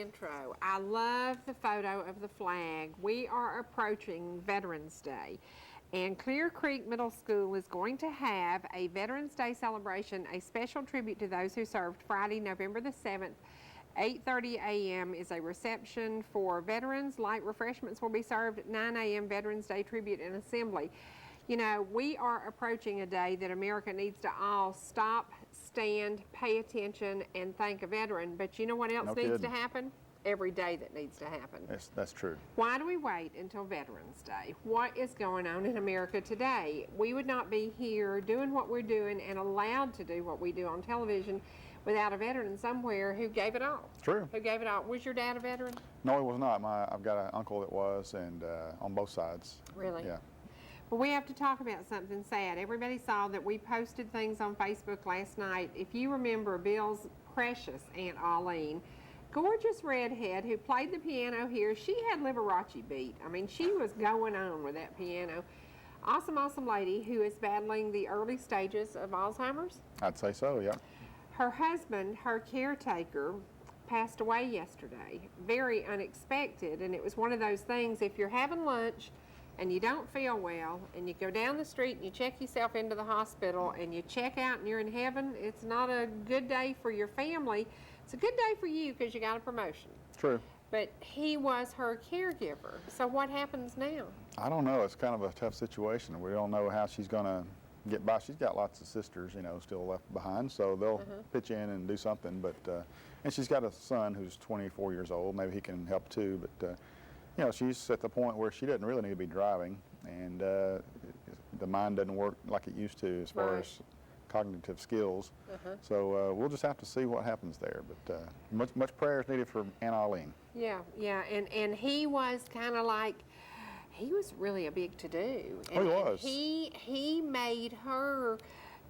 intro. I love the photo of the flag. We are approaching Veterans Day, and Clear Creek Middle School is going to have a Veterans Day celebration, a special tribute to those who served Friday, November the 7th. 8:30 a.m. is a reception for veterans. Light refreshments will be served at 9 a.m. Veterans Day tribute and assembly. You know, we are approaching a day that America needs to all stop, stand, pay attention, and thank a veteran. But you know what else needs to happen? Every day that needs to happen. That's true. Why do we wait until Veterans Day? What is going on in America today? We would not be here doing what we're doing and allowed to do what we do on television without a veteran somewhere who gave it all. True. Who gave it all. Was your dad a veteran? No, he was not. I've got an uncle that was, and on both sides. Really? Yeah. Well, we have to talk about something sad. Everybody saw that we posted things on Facebook last night. If you remember Bill's precious Aunt Arlene, gorgeous redhead who played the piano here, she had Liberace beat. I mean, she was going on with that piano. Awesome, awesome lady who is battling the early stages of Alzheimer's. I'd say so, yeah. Her husband, her caretaker, passed away yesterday. Very unexpected, and it was one of those things, if you're having lunch and you don't feel well, and you go down the street and you check yourself into the hospital and you check out and you're in heaven, it's not a good day for your family. It's a good day for you because you got a promotion. True. But he was her caregiver. So what happens now? I don't know. It's kind of a tough situation. We don't know how she's going to get by. She's got lots of sisters, you know, still left behind, so they'll pitch in and do something. But and she's got a son who's 24 years old. Maybe he can help too. But you know, she's at the point where she doesn't really need to be driving, and the mind doesn't work like it used to as far as cognitive skills. So we'll just have to see what happens there. But much prayer is needed for Aunt Arlene. Yeah, yeah, and he was kind of like, he was really a big to-do. Oh, he was. He made her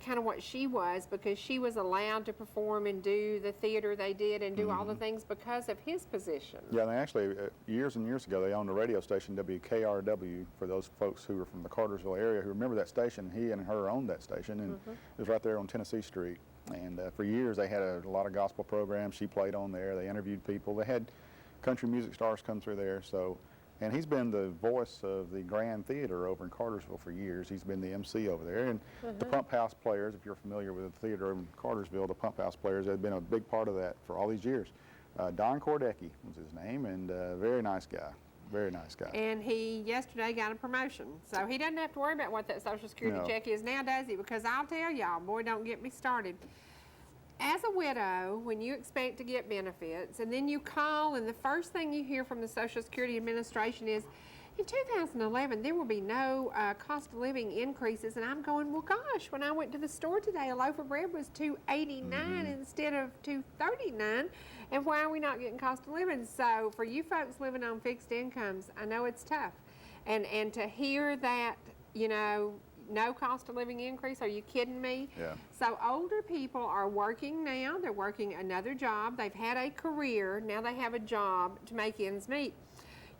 kind of what she was, because she was allowed to perform and do the theater they did and do all the things because of his position. Yeah, they actually, years and years ago, they owned a radio station, WKRW, for those folks who were from the Cartersville area who remember that station. He and her owned that station, and it was right there on Tennessee Street. And for years, they had a lot of gospel programs. She played on there. They interviewed people. They had country music stars come through there. And he's been the voice of the Grand Theater over in Cartersville for years. He's been the MC over there. And the Pump House Players, if you're familiar with the theater in Cartersville, the Pump House Players have been a big part of that for all these years. Don Kordecki was his name, and very nice guy. Very nice guy. And he yesterday got a promotion. So he doesn't have to worry about what that Social Security check is now, does he? Because I'll tell y'all, boy, don't get me started. As a widow, when you expect to get benefits, and then you call, and the first thing you hear from the Social Security Administration is, in 2011, there will be no cost of living increases. And I'm going, well, gosh, when I went to the store today, a loaf of bread was $2.89 instead of $2.39. And why are we not getting cost of living? So for you folks living on fixed incomes, I know it's tough. And to hear that, you know, no cost of living increase, are you kidding me? Yeah. So older people are working now. They're working another job. They've had a career. Now they have a job to make ends meet.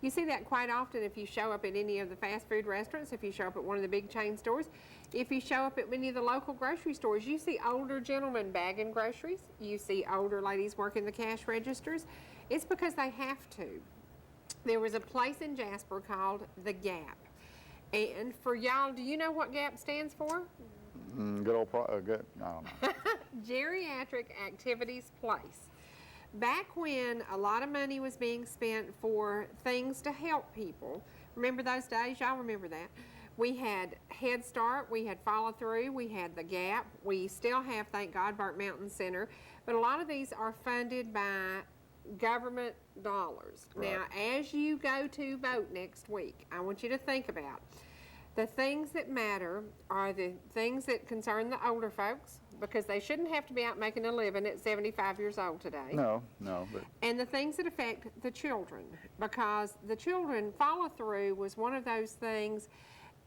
You see that quite often if you show up at any of the fast food restaurants, if you show up at one of the big chain stores, if you show up at many of the local grocery stores, you see older gentlemen bagging groceries. You see older ladies working the cash registers. It's because they have to. There was a place in Jasper called The Gap. And for y'all, do you know what GAP stands for? Good old, good, I don't know. Geriatric Activities Place. Back when a lot of money was being spent for things to help people, remember those days? Y'all remember that? We had Head Start, we had Follow Through, we had The Gap, we still have, thank God, Burnt Mountain Center, but a lot of these are funded by government dollars. Right. Now, as you go to vote next week, I want you to think about the things that matter are the things that concern the older folks, because they shouldn't have to be out making a living at 75 years old today. No. But And the things that affect the children, because the children, Follow Through was one of those things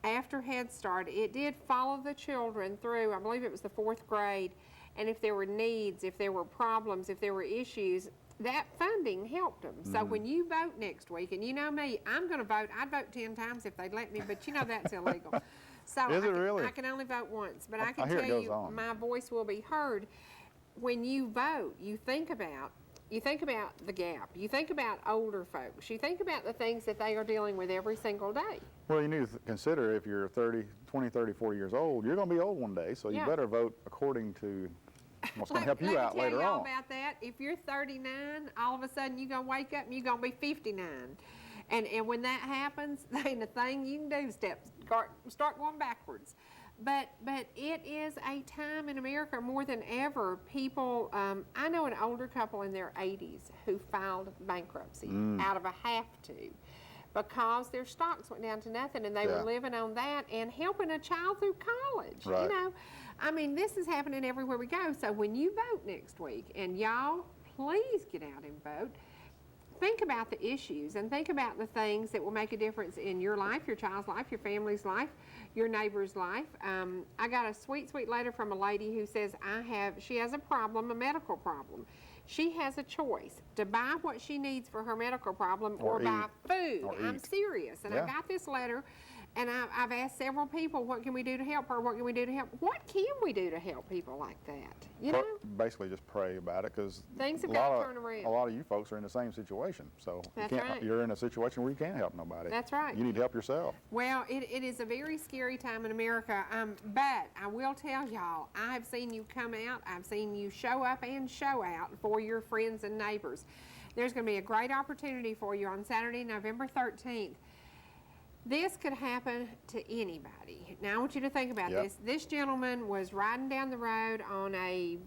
after Head Start. It did follow the children through, I believe it was the 4th grade, and if there were needs, if there were problems, if there were issues, that funding helped them. So when you vote next week, and you know me, I'm going to vote. I'd vote 10 times if they'd let me, but you know that's illegal. So Is it really? I can only vote once, but I can I hear it tell goes you on. my voice will be heard. When you vote, you think about, you think about the gap, you think about older folks, you think about the things that they are dealing with every single day. Well, you need to consider if you're 20, 30, 40 years old, you're going to be old one day, so you better vote according to what's going to help you out later on. Let me tell y'all about that. If you're 39, all of a sudden you're going to wake up and you're going to be 59. And when that happens, there ain't a thing you can do start going backwards. But it is a time in America more than ever. People, I know an older couple in their 80s who filed bankruptcy out of a have to, because their stocks went down to nothing and they were living on that and helping a child through college. Right. You know, I mean, this is happening everywhere we go. So when you vote next week, and y'all please get out and vote, think about the issues and think about the things that will make a difference in your life, your child's life, your family's life, your neighbor's life. I got a sweet, sweet letter from a lady who says she has a problem, a medical problem. She has a choice to buy what she needs for her medical problem or buy food. I'm serious. And I got this letter, and I've asked several people, what can we do to help her? What can we do to help? What can we do to help people like that? You know? Basically just pray about it, because things have got to turn around. A lot of you folks are in the same situation. So you're in a situation where you can't help nobody. That's right. You need to help yourself. Well, it is a very scary time in America, but I will tell y'all, I have seen you come out, I've seen you show up and show out for your friends and neighbors. There's going to be a great opportunity for you on Saturday, November 13th. This could happen to anybody. Now, I want you to think about this. This gentleman was riding down the road on a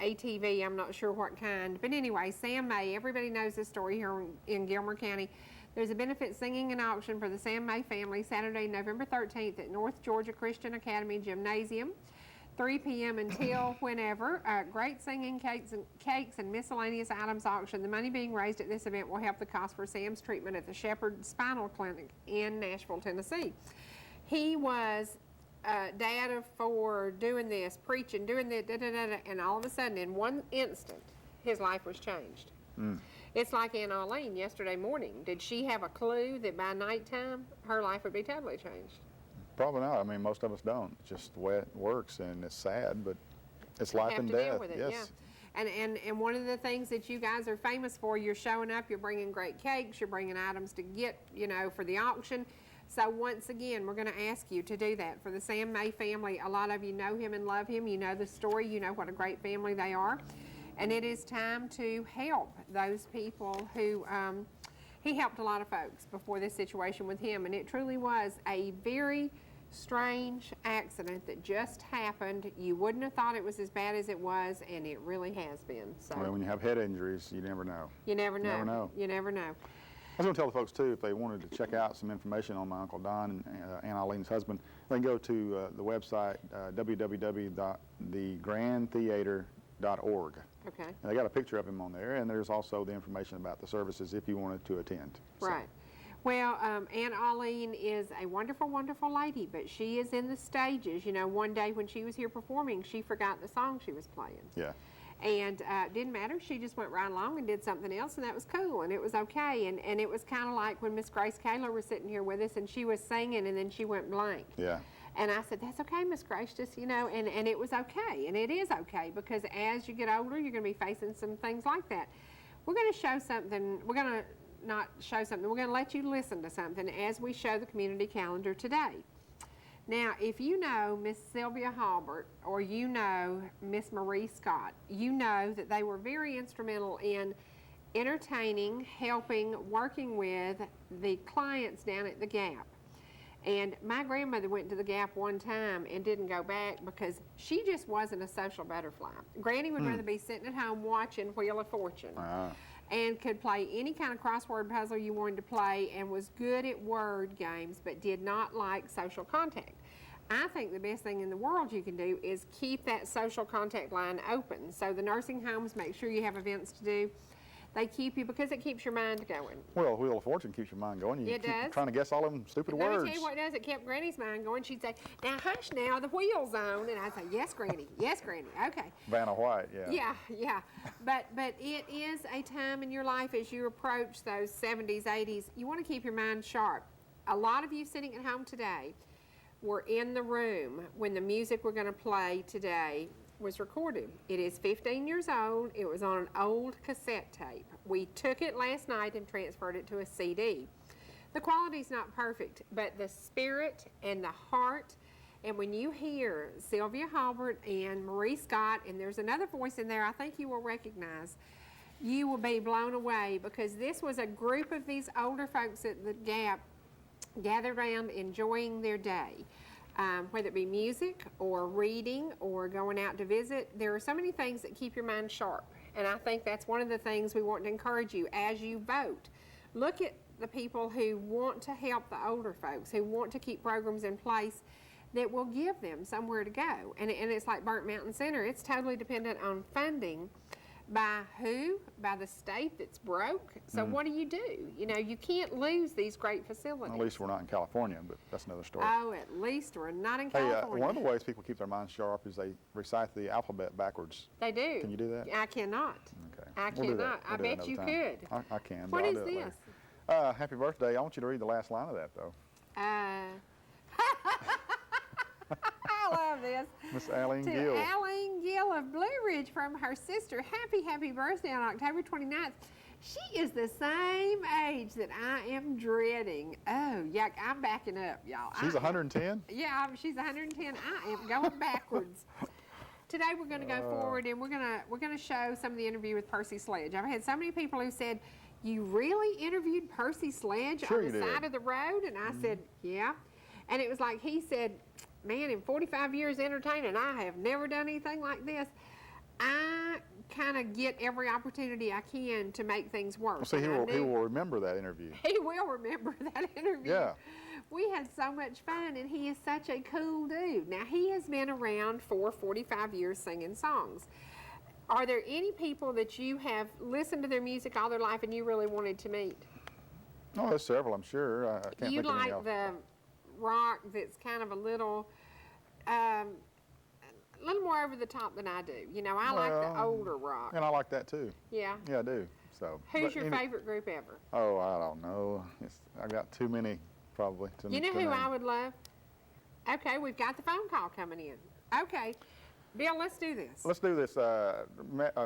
ATV, I'm not sure what kind. But anyway, Sam May, everybody knows this story here in Gilmer County. There's a benefit singing and auction for the Sam May family Saturday, November 13th at North Georgia Christian Academy Gymnasium. 3 p.m. until whenever. Great singing, cakes and miscellaneous items auction. The money being raised at this event will help the cost for Sam's treatment at the Shepherd Spinal Clinic in Nashville, Tennessee. He was dad for doing this, preaching, doing that, and all of a sudden, in one instant, his life was changed. It's like Aunt Arlene yesterday morning. Did she have a clue that by nighttime, her life would be totally changed? Probably not. I mean, most of us don't. It's just the way it works, and it's sad, but it's life and death. Deal with it, yes. And one of the things that you guys are famous for, you're showing up, you're bringing great cakes, you're bringing items to get, for the auction. So once again, we're going to ask you to do that for the Sam May family. A lot of you know him and love him. You know the story. You know what a great family they are. And it is time to help those people who, he helped a lot of folks before this situation with him, and it truly was a very strange accident that just happened. You wouldn't have thought it was as bad as it was, and it really has been. So well, when you have head injuries, you never know. You never know. You never know. You never know. I was going to tell the folks, too, if they wanted to check out some information on my Uncle Don and Aunt Eileen's husband, they can go to the website, www.thegrandtheater.org. Okay. And they got a picture of him on there, and there's also the information about the services if you wanted to attend. Right. Well, Aunt Arlene is a wonderful, wonderful lady, but she is in the stages. One day when she was here performing, she forgot the song she was playing. Yeah. And didn't matter. She just went right along and did something else, and that was cool, and it was okay. And it was kind of like when Miss Grace Kaler was sitting here with us, and she was singing, and then she went blank. Yeah. And I said, that's okay, Miss Grace, just, and it was okay, and it is okay, because as you get older, you're going to be facing some things like that. We're going to show something. We're going to not show something. We're going to let you listen to something as we show the community calendar today. Now, if you know Miss Sylvia Halbert or you know Miss Marie Scott, you know that they were very instrumental in entertaining, helping, working with the clients down at the Gap. And my grandmother went to the Gap one time and didn't go back because she just wasn't a social butterfly. Granny would rather be sitting at home watching Wheel of Fortune. And could play any kind of crossword puzzle you wanted to play, and was good at word games, but did not like social contact. I think the best thing in the world you can do is keep that social contact line open. So the nursing homes, make sure you have events to do. They keep you because it keeps your mind going. Well, Wheel of Fortune keeps your mind going. You keep trying to guess all them stupid words. Let me tell you what it does. It kept Granny's mind going. She'd say, now hush now, the wheel's on. And I'd say, yes, Granny. Yes, Granny. Okay. Vanna White, yeah. Yeah. But it is a time in your life as you approach those 70s, 80s, you want to keep your mind sharp. A lot of you sitting at home today were in the room when the music we're going to play today was recorded. It is 15 years old. It was on an old cassette tape. We took it last night and transferred it to a CD. The quality's not perfect, but the spirit and the heart, and when you hear Sylvia Halbert and Marie Scott, and there's another voice in there I think you will recognize, you will be blown away, because this was a group of these older folks at the Gap gathered around enjoying their day. Whether it be music or reading or going out to visit, there are so many things that keep your mind sharp. And I think that's one of the things we want to encourage you as you vote. Look at the people who want to help the older folks, who want to keep programs in place that will give them somewhere to go. And it's like Burnt Mountain Center. It's totally dependent on funding. By who? By the state that's broke. So what do? You know, you can't lose these great facilities. At least we're not in California, but that's another story. Oh, at least we're not in California. One of the ways people keep their minds sharp is they recite the alphabet backwards. They do. Can you do that? I cannot. Okay. I cannot. I bet you could. I can. What is this? Happy birthday. I want you to read the last line of that, though. I love this. Miss Aline To Gill. Aline Gill of Blue Ridge from her sister. Happy birthday on October 29th. She is the same age that I am dreading. Oh, yuck, I'm backing up, y'all. She's 110? Yeah, she's 110. I am going backwards. Today we're going to go forward, and we're going to show some of the interview with Percy Sledge. I've had so many people who said, "You really interviewed Percy Sledge on the side of the road?" And I said, "Yeah." And it was like he said, "Man, in 45 years entertaining, I have never done anything like this." I kind of get every opportunity I can to make things work. Well, see, he will remember that interview. He will remember that interview. Yeah. We had so much fun, and he is such a cool dude. Now, he has been around for 45 years singing songs. Are there any people that you have listened to their music all their life and you really wanted to meet? Oh, there's several, I'm sure. I can't You think of any like off. the rock that's kind of a little more over the top than I do. You know, I like the older rock. And I like that too. Yeah. Yeah, I do. So. Who's your favorite group ever? Oh, I don't know. I got too many, probably. You know who I would love? Okay, we've got the phone call coming in. Okay. Bill, let's do this. Let's do this. I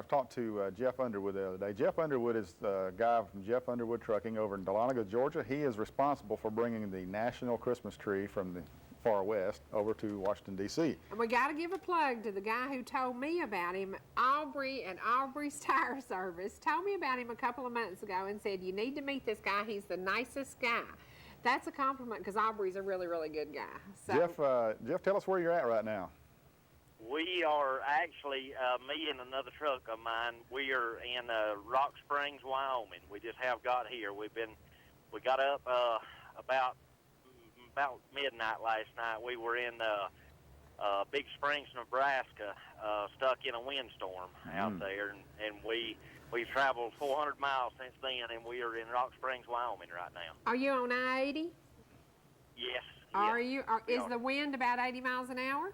talked to Jeff Underwood the other day. Jeff Underwood is the guy from Jeff Underwood Trucking over in Dahlonega, Georgia. He is responsible for bringing the national Christmas tree from the far west over to Washington, D.C. And we got to give a plug to the guy who told me about him. Aubrey and Aubrey's Tire Service told me about him a couple of months ago and said, "You need to meet this guy. He's the nicest guy." That's a compliment, because Aubrey's a really, really good guy. So, Jeff, tell us where you're at right now. We are actually, me and another truck of mine, we are in Rock Springs, Wyoming. We just have got here. We got up about midnight last night. We were in Big Springs, Nebraska, stuck in a windstorm out there, and we've traveled 400 miles since then, and we are in Rock Springs, Wyoming right now. are you on I-80? Yes. Are you? Is the wind about 80 miles an hour?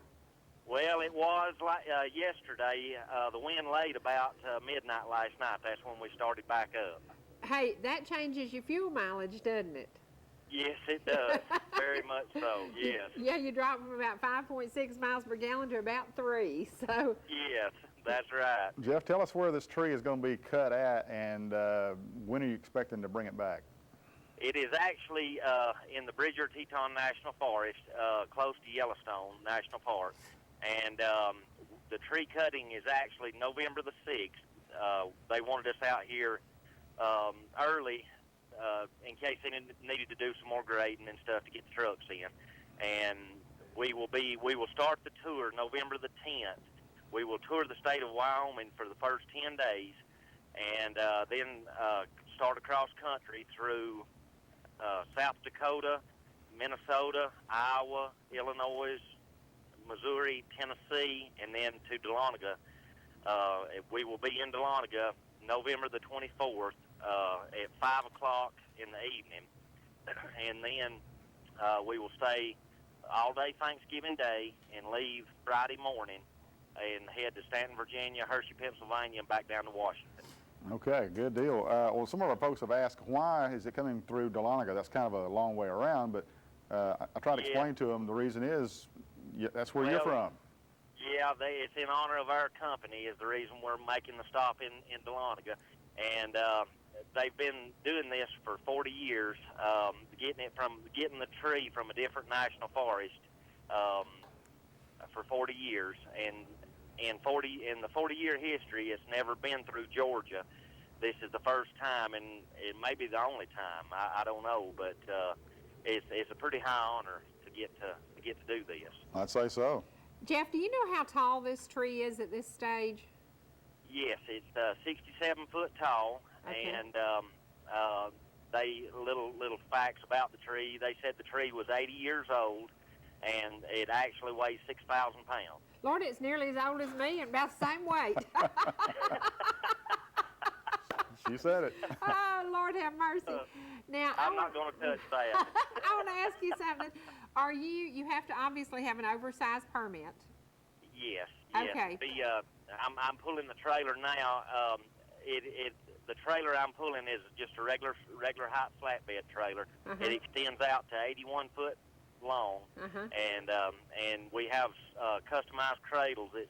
Well, it was like yesterday. The wind laid about midnight last night. That's when we started back up. Hey, that changes your fuel mileage, doesn't it? Yes, it does. Very much so, yes. Yeah, you drop from about 5.6 miles per gallon to about 3, so. Yes, that's right. Jeff, tell us where this tree is going to be cut at, and when are you expecting to bring it back? It is actually in the Bridger Teton National Forest, close to Yellowstone National Park. And the tree cutting is actually November the 6th. They wanted us out here early in case they needed to do some more grading and stuff to get the trucks in. And we will start the tour November the 10th. We will tour the state of Wyoming for the first 10 days, and then start across country through South Dakota, Minnesota, Iowa, Illinois, Missouri, Tennessee, and then to Dahlonega. We will be in Dahlonega November the 24th at 5 o'clock in the evening. And then we will stay all day Thanksgiving Day and leave Friday morning and head to Stanton, Virginia, Hershey, Pennsylvania, and back down to Washington. Okay, good deal. Well, some of our folks have asked, why is it coming through Dahlonega? That's kind of a long way around, but I tried to explain to them the reason is that's where you're from. Yeah, it's in honor of our company is the reason we're making the stop in Dahlonega. And they've been doing this for 40 years, getting the tree from a different national forest for 40 years. And in the 40-year history, it's never been through Georgia. This is the first time, and it may be the only time. I don't know, but it's a pretty high honor to get to do this. I'd say so. Jeff, do you know how tall this tree is at this stage? Yes, it's 67 foot tall, Okay. and little facts about the tree. They said the tree was 80 years old, and it actually weighs 6,000 pounds. Lord, it's nearly as old as me and about the same weight. She said it. Oh, Lord have mercy. Now, I'm not going to touch that. I want to ask you something. You have to obviously have an oversized permit. Yes. Okay. I'm pulling the trailer now. The trailer I'm pulling is just a regular height flatbed trailer. Uh-huh. It extends out to 81 foot long, Uh-huh. and we have customized cradles that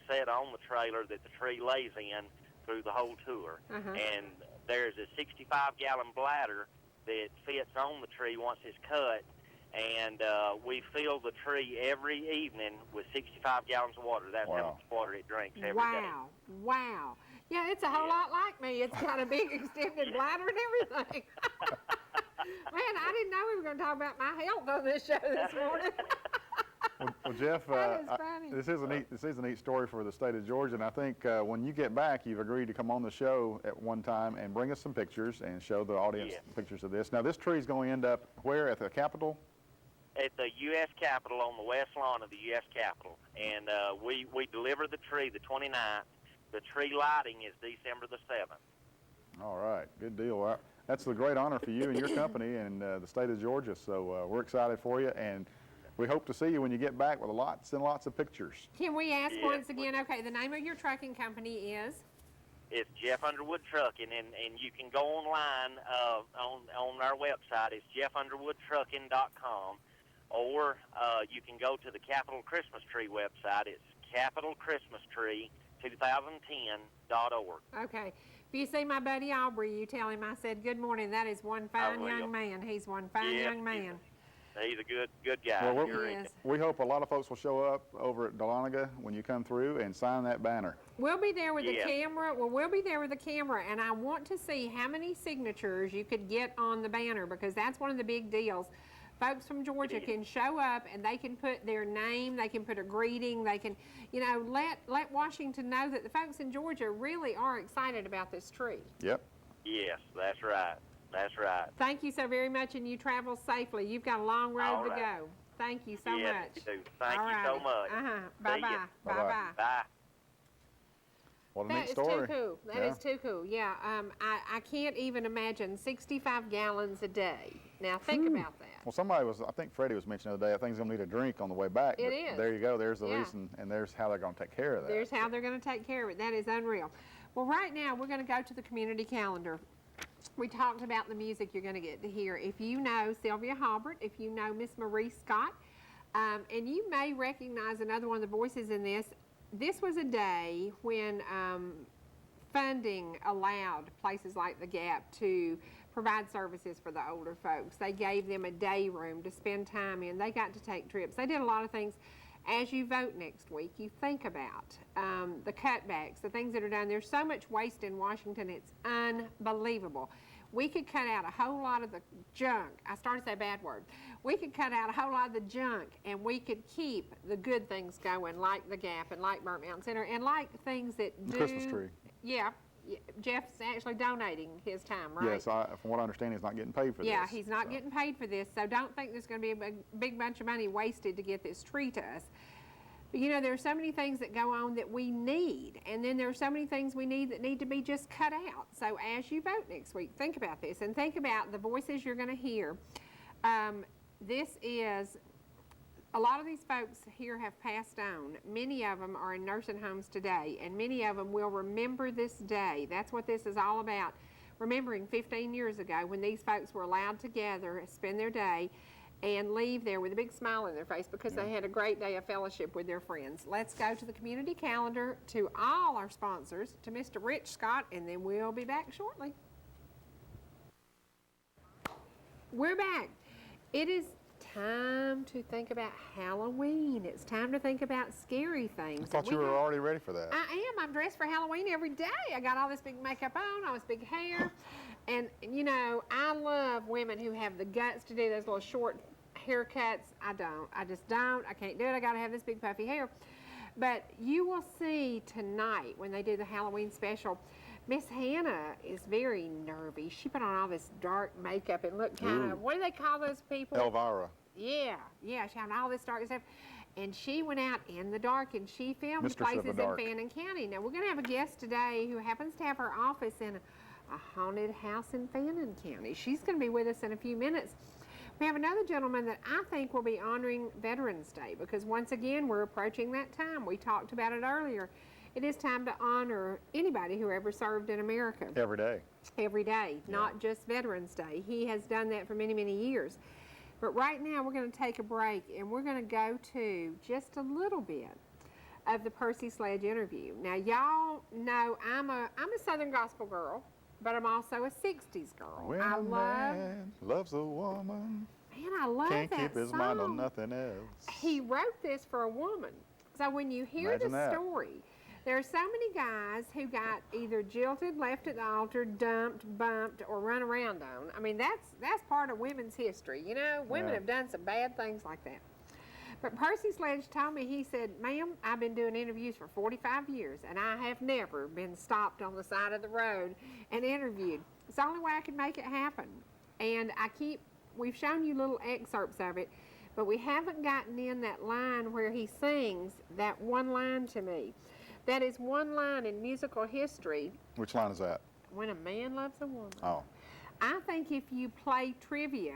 set on the trailer that the tree lays in through the whole tour. Uh-huh. And there's a 65-gallon bladder that fits on the tree once it's cut. And we fill the tree every evening with 65 gallons of water. That's how much water it drinks every day. Wow. Yeah, it's a whole lot like me. It's got a big extended bladder and everything. Man, I didn't know we were going to talk about my health on this show this morning. Well, Jeff, That is funny. this is a neat story for the state of Georgia, and I think when you get back, you've agreed to come on the show at one time and bring us some pictures and show the audience pictures of this. Now, this tree is going to end up where, at the Capitol? At the U.S. Capitol, on the west lawn of the U.S. Capitol, and we deliver the tree the 29th. The tree lighting is December the 7th. All right, good deal. Well, that's a great honor for you and your company and the state of Georgia, so we're excited for you, and we hope to see you when you get back with lots and lots of pictures. Can we ask once again, okay, the name of your trucking company is? It's Jeff Underwood Trucking, and you can go online on our website. It's jeffunderwoodtrucking.com, or you can go to the Capitol Christmas Tree website. It's capitalchristmastree2010.org. Okay. If you see my buddy Aubrey, you tell him I said good morning. That is one fine young man. He's one fine young man. He's a good guy. Well, He is. we hope a lot of folks will show up over at Dahlonega when you come through and sign that banner. We'll be there with the camera. Well, we'll be there with the camera, and I want to see how many signatures you could get on the banner, because that's one of the big deals. Folks from Georgia can show up and they can put their name, they can put a greeting, they can, let Washington know that the folks in Georgia really are excited about this tree. Yep. Yes, that's right. That's right. Thank you so very much, and you travel safely. You've got a long road to go. Thank you so Yes, much. you do. Thank you so much. Bye-bye. See ya. Bye-bye. Bye. What a That neat is story. too cool. That is too cool. Yeah, I can't even imagine 65 gallons a day. Now think about that. Well, I think Freddie was mentioning the other day, that thing's going to need a drink on the way back. It but is. There you go. There's the reason, and there's how they're going to take care of that. There's how they're going to take care of it. That is unreal. Well, right now we're going to go to the community calendar. We talked about the music you're going to get to hear. If you know Sylvia Halbert, if you know Miss Marie Scott, and you may recognize another one of the voices in this. This was a day when funding allowed places like the Gap to provide services for the older folks. They gave them a day room to spend time in. They got to take trips. They did a lot of things. As you vote next week, you think about the cutbacks, the things that are done. There's so much waste in Washington, it's unbelievable. We could cut out a whole lot of the junk. I started to say a bad word. We could cut out a whole lot of the junk, and we could keep the good things going, like the Gap and like Burnt Mountain Center, and like things that do. The Christmas tree. Yeah. Jeff's actually donating his time, right? Yes, from what I understand, he's not getting paid for this. Yeah, he's not getting paid for this, so don't think there's going to be a big bunch of money wasted to get this tree to us. But there are so many things that go on that we need, and then there are so many things we need that need to be just cut out. So as you vote next week, think about this, and think about the voices you're going to hear. A lot of these folks here have passed on. Many of them are in nursing homes today, and many of them will remember this day. That's what this is all about, remembering 15 years ago when these folks were allowed to gather, spend their day, and leave there with a big smile on their face because they had a great day of fellowship with their friends. Let's go to the community calendar, to all our sponsors, to Mr. Rich Scott, and then we'll be back shortly. We're back. It is time to think about Halloween. It's time to think about scary things. I thought you were already ready for that. I am. I'm dressed for Halloween every day. I got all this big makeup on, all this big hair. And, you know, I love women who have the guts to do those little short haircuts. I don't. I just don't. I can't do it. I got to have this big puffy hair. But you will see tonight when they do the Halloween special, Miss Hannah is very nervy. She put on all this dark makeup and looked kind of, what do they call those people? Elvira. Yeah, she had all this dark stuff. And she went out in the dark and she filmed Mistress of places the in Dark. Fannin County. Now, we're going to have a guest today who happens to have her office in a haunted house in Fannin County. She's going to be with us in a few minutes. We have another gentleman that I think will be honoring Veterans Day because once again, we're approaching that time. We talked about it earlier. It is time to honor anybody who ever served in America. Every day. Every day, not just Veterans Day. He has done that for many, many years. But right now, we're going to take a break and we're going to go to just a little bit of the Percy Sledge interview. Now, y'all know I'm a Southern gospel girl, but I'm also a 60s girl. When a man loves a woman, man, I love can't that keep his song. mind on nothing else. He wrote this for a woman. So when you hear Imagine the that. story, there are so many guys who got either jilted, left at the altar, dumped, bumped, or run around on. I mean, that's part of women's history. You know, women have done some bad things like that. But Percy Sledge told me, he said, ma'am, I've been doing interviews for 45 years, and I have never been stopped on the side of the road and interviewed. It's the only way I can make it happen. And we've shown you little excerpts of it, but we haven't gotten in that line where he sings that one line to me. That is one line in musical history. Which line is that? When a man loves a woman. Oh. I think if you play trivia,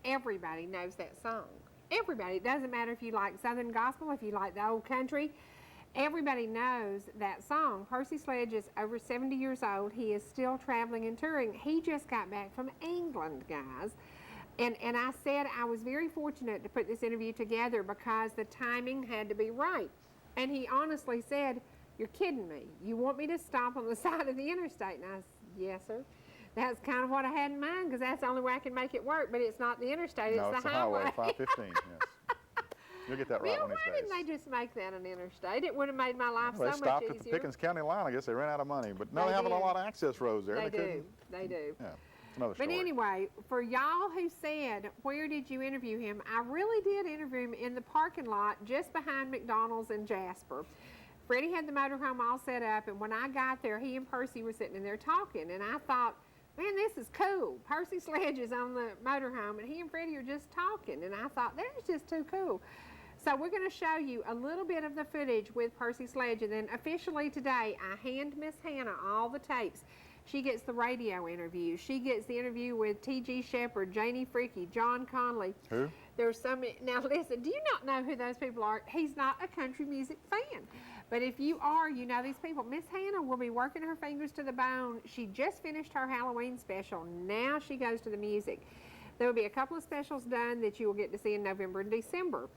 everybody knows that song. Everybody. It doesn't matter if you like Southern gospel, if you like the old country. Everybody knows that song. Percy Sledge is over 70 years old. He is still traveling and touring. He just got back from England, guys. And I said I was very fortunate to put this interview together because the timing had to be right. And he honestly said, "You're kidding me. You want me to stop on the side of the interstate?" And I said, "Yes, sir." That's kind of what I had in mind because that's the only way I can make it work. But it's not the interstate, No, it's the highway. 515, yes. You'll get that right one of why these days. didn't they just make that an interstate? It would have made my life Well, so they much stopped easier. at the Pickens County line. I guess they ran out of money. But no, They they have a did. lot of access roads there. They do. couldn't- They do. Yeah, it's another But story. anyway, for y'all who said, where did you interview him? I really did interview him in the parking lot just behind McDonald's in Jasper. Freddie had the motorhome all set up, and when I got there, he and Percy were sitting in there talking, and I thought, man, this is cool. Percy Sledge is on the motorhome, and he and Freddie are just talking, and I thought, that is just too cool. So we're going to show you a little bit of the footage with Percy Sledge, and then officially today, I hand Miss Hannah all the tapes. She gets the radio interview. She gets the interview with T.G. Shepard, Janie Freaky, John Conley. Who? There's so many. Now listen, do you not know who those people are? He's not a country music fan. But if you are, you know these people. Miss Hannah will be working her fingers to the bone. She just finished her Halloween special. Now she goes to the music. There will be a couple of specials done that you will get to see in November and December.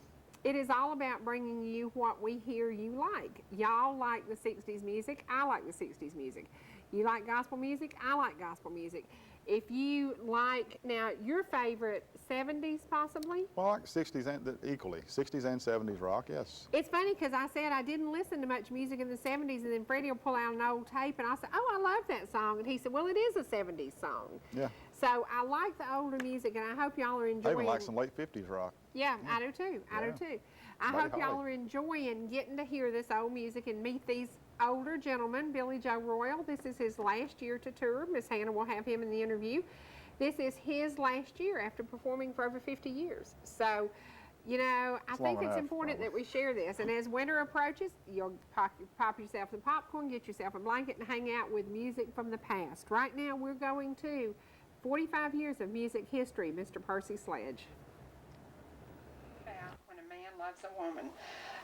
It is all about bringing you what we hear you like. Y'all like the 60s music. I like the 60s music. You like gospel music? I like gospel music. If you like, now, your favorite 70s possibly? Well, I like 60s and equally. 60s and 70s rock, yes. It's funny because I said I didn't listen to much music in the 70s, and then Freddie will pull out an old tape, and I said, oh, I love that song. And he said, well, it is a 70s song. Yeah. So I like the older music, and I hope y'all are I enjoying. even like some late 50s rock. Yeah, I do too. I do Yeah. too. I Buddy hope y'all Holly. are enjoying getting to hear this old music and meet these older gentlemen. Billy Joe Royal, this is his last year to tour. Miss Hannah will have him in the interview. This is his last year after performing for over 50 years. So, you know, I It's think long it's enough, important probably. that we share this. And as winter approaches, you'll pop yourself some popcorn, get yourself a blanket, and hang out with music from the past. Right now, we're going to 45 years of music history, Mr. Percy Sledge. About when a man loves a woman.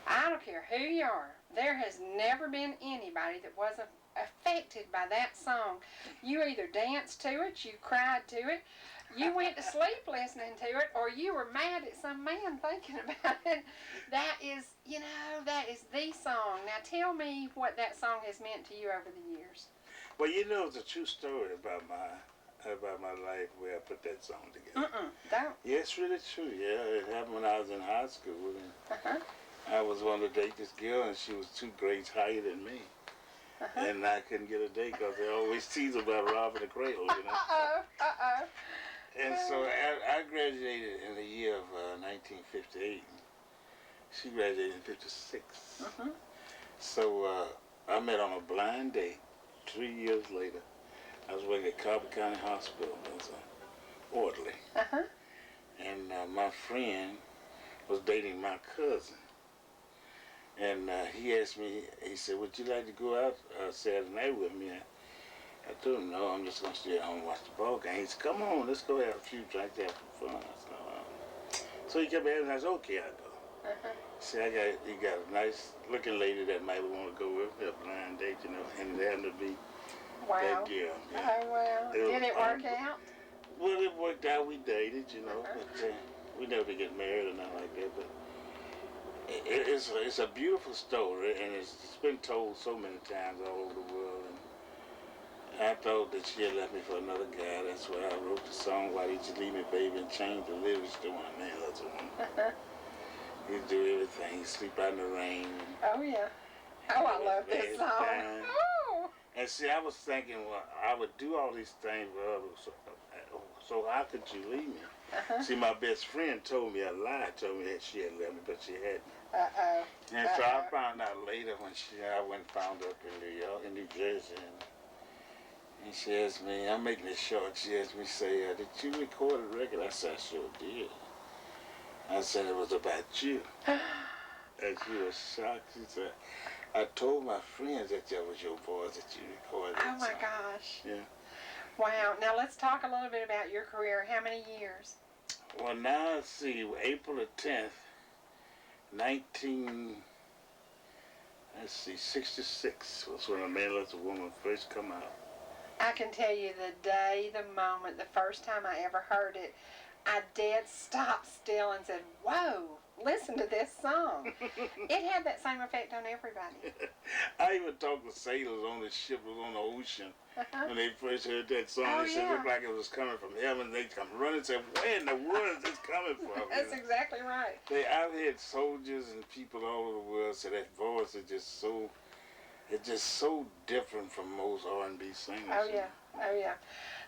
I don't care who you are. There has never been anybody that wasn't affected by that song. You either danced to it, you cried to it, you went to sleep listening to it, or you were mad at some man thinking about it. That is, that is the song. Now tell me what that song has meant to you over the years. Well, it's a true story about my life where I put that song together. Don't. Yeah, it's really true. Yeah, it happened when I was in high school. And I was wanting to date this girl, and she was 2 grades higher than me. And I couldn't get a date because they always tease about robbing the cradle, And so I graduated in the year of 1958. She graduated in 56. So I met on a blind date 3 years later. I was working at Cobb County Hospital as an orderly. And my friend was dating my cousin. And he asked me, he said, would you like to go out Saturday night with me? I told him, no, I'm just going to stay at home and watch the ball game. He said, come on, let's go have a few drinks, have some fun. I said, so he kept asking, I said, okay, I'll go. He said, he got a nice looking lady that might want to go with me, a blind date, and it happened to be that girl. Yeah. Oh, well. Did it work out? Well, it worked out. We dated, but we never get married or nothing like that. But it's a beautiful story, and it's been told so many times all over the world. And I thought that she had left me for another guy. That's why I wrote the song, Why Did You Leave Me, Baby, and changed the lyrics to When a Man Loves a Woman. He do everything. He sleep out in the rain. Oh, yeah. Oh, I love this song. Oh. And see, I was thinking, well, I would do all these things for others, so how could you leave me? See, my best friend told me a lie, told me that she had left me, but she hadn't. And so I found out later when I went and found her up in New Jersey, and she asked me, I'm making it short, she asked me, say, did you record a record? I said, I sure did. I said, it was about you. And she was shocked. She said, I told my friends that was your voice that you recorded. Oh, my gosh. Yeah. Wow. Now, let's talk a little bit about your career. How many years? Well, now, let's see, April the 10th, 66 was when A Man Loves a Woman first come out. I can tell you the day, the moment, the first time I ever heard it, I dead stopped still and said, whoa, listen to this song. It had that same effect on everybody. I even talked to sailors on the ship was on the ocean when they first heard that song. Oh, they said it looked like it was coming from heaven. They come running and said, where in the world is this coming from? That's exactly right. I've had soldiers and people all over the world say that voice is just so, it's just so different from most R&B singers. Oh, yeah. Oh, yeah.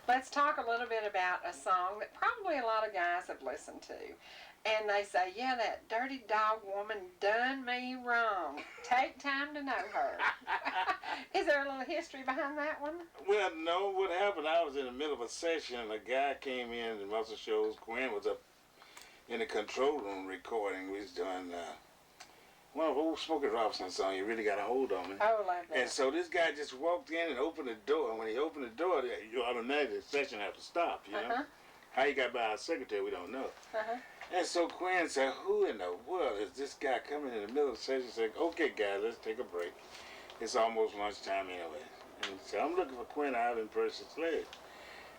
Let's talk a little bit about a song that probably a lot of guys have listened to. And they say, yeah, that dirty dog woman done me wrong. Take time to know her. Is there a little history behind that one? Well, no. What happened, I was in the middle of a session, and a guy came in, and Muscle Shoals Quinn was up in the control room recording. We was doing one of old Smokey Robinson song, You Really Got a Hold on Me. Oh, I love that. And so this guy just walked in and opened the door. And when he opened the door, you automatically the session had to stop, you know? How he got by our secretary, we don't know. And so Quinn said, who in the world is this guy coming in the middle of the session? He said, okay, guys, let's take a break. It's almost lunchtime anyway. And he said, I'm looking for Quinn out in Percy Sledge.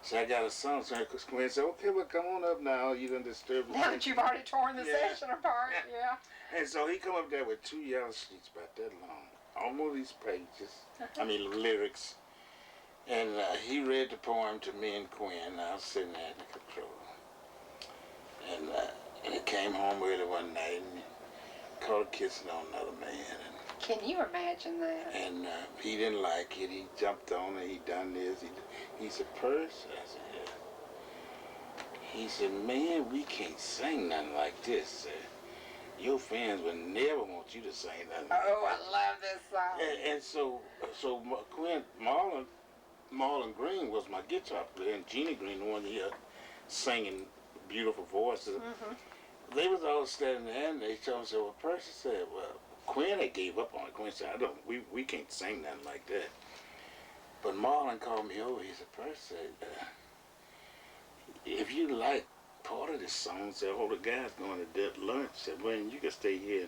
So I got a song. So Quinn said, okay, well, come on up now. You done disturbed me. Now that you've already torn the session apart, yeah. And so he come up there with 2 yellow sheets about that long, almost these pages, I mean lyrics. And he read the poem to me and Quinn. I was sitting there in the control. And he came home early one night and caught kissing on another man. And, can you imagine that? And he didn't like it. He jumped on it. He done this. He said, Percy? I said, yeah. He said, man, we can't sing nothing like this. Your fans would never want you to sing nothing like I love this song. And so Quinn, Marlon Green was my guitar player, and Jeannie Green, the one here singing beautiful voices. They was all standing there, and they told me, well, Percy said, well, Quinn had gave up on it. Quinn said, we can't sing nothing like that. But Marlon called me over. He said, Percy, if you like part of this song, said, oh, the guy's going to lunch. Said, well, you can stay here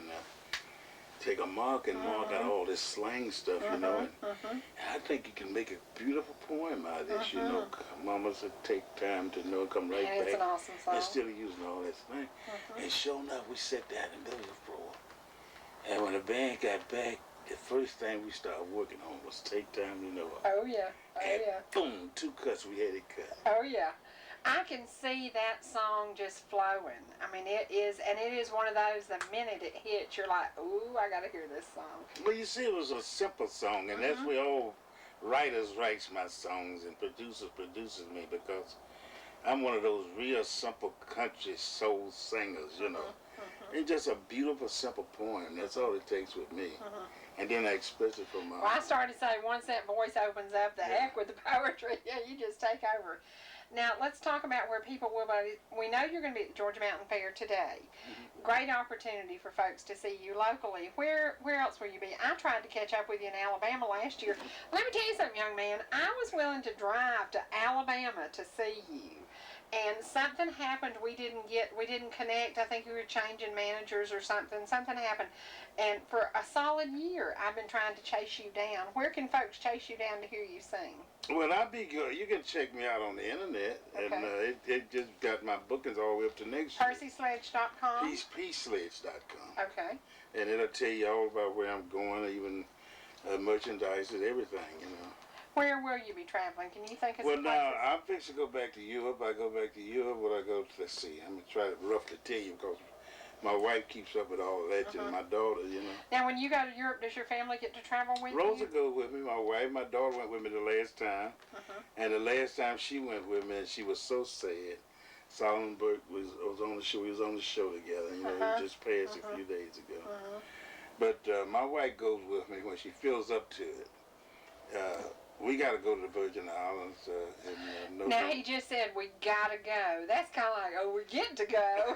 take a mark and mark out all this slang stuff, you know. And I think you can make a beautiful poem out of this, you know. Mamas would take time to know, come right And back. it's an awesome song. Instead of using all that slang. And sure enough, we sat down in the middle of the floor. And when the band got back, the first thing we started working on was Take Time to Know. Oh, yeah. Oh, And yeah. boom, 2 cuts, we had it cut. Oh, yeah. I can see that song just flowing. I mean, it is one of those, the minute it hits, you're like, ooh, I got to hear this song. Well, you see, it was a simple song, and that's where all writers writes my songs and produces me, because I'm one of those real simple country soul singers, you know. It's just a beautiful, simple poem. That's all it takes with me. And then I express it from my Well, I started to say, once that voice opens up, the heck with the poetry. Yeah, you just take over. Now, let's talk about where people will be. We know you're going to be at the Georgia Mountain Fair today. Great opportunity for folks to see you locally. Where else will you be? I tried to catch up with you in Alabama last year. Let me tell you something, young man. I was willing to drive to Alabama to see you. And something happened. We didn't connect. I think we were changing managers or something. Something happened. And for a solid year, I've been trying to chase you down. Where can folks chase you down to hear you sing? Well, I'll be good. You can check me out on the internet. Okay. And it just got my bookings all the way up to next year. PercySledge.com? PeaceSledge.com. Okay. And it'll tell you all about where I'm going, even merchandise and everything, you know. Where will you be traveling? Can you think of Well, some now, places? I'm fixing to go back to Europe. I go back to Europe. What I go to, let's see. I'm going to try to roughly tell you, because my wife keeps up with all that, and my daughter, you know. Now, when you go to Europe, does your family get to travel with Rosa you? goes with me, my wife. My daughter went with me the last time. And the last time she went with me, and she was so sad. Sonnenberg was on the show. We was on the show together. You know, he just passed a few days ago. But my wife goes with me when she feels up to it. We got to go to the Virgin Islands. Now, he just said, we got to go. That's kind of like, oh, we get to go.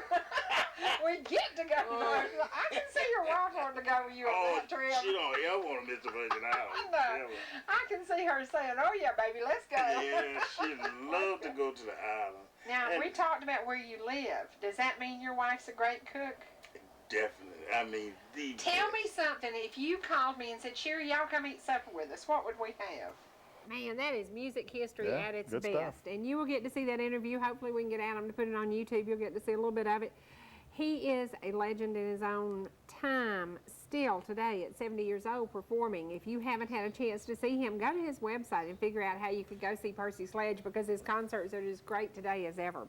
We get to go. I can see your wife wanting to go with you on that trip. She don't ever want to miss the Virgin Islands. No. I can see her saying, oh, yeah, baby, let's go. Yeah, she'd love to go to the island. Now, we talked about where you live. Does that mean your wife's a great cook? Definitely. I mean, the Tell me something. If you called me and said, Cherie, y'all come eat supper with us, what would we have? Man, that is music history Yeah, at its good best. stuff. And you will get to see that interview. Hopefully we can get Adam to put it on YouTube. You'll get to see a little bit of it. He is a legend in his own time, still today at 70 years old, performing. If you haven't had a chance to see him, go to his website and figure out how you could go see Percy Sledge, because his concerts are as great today as ever.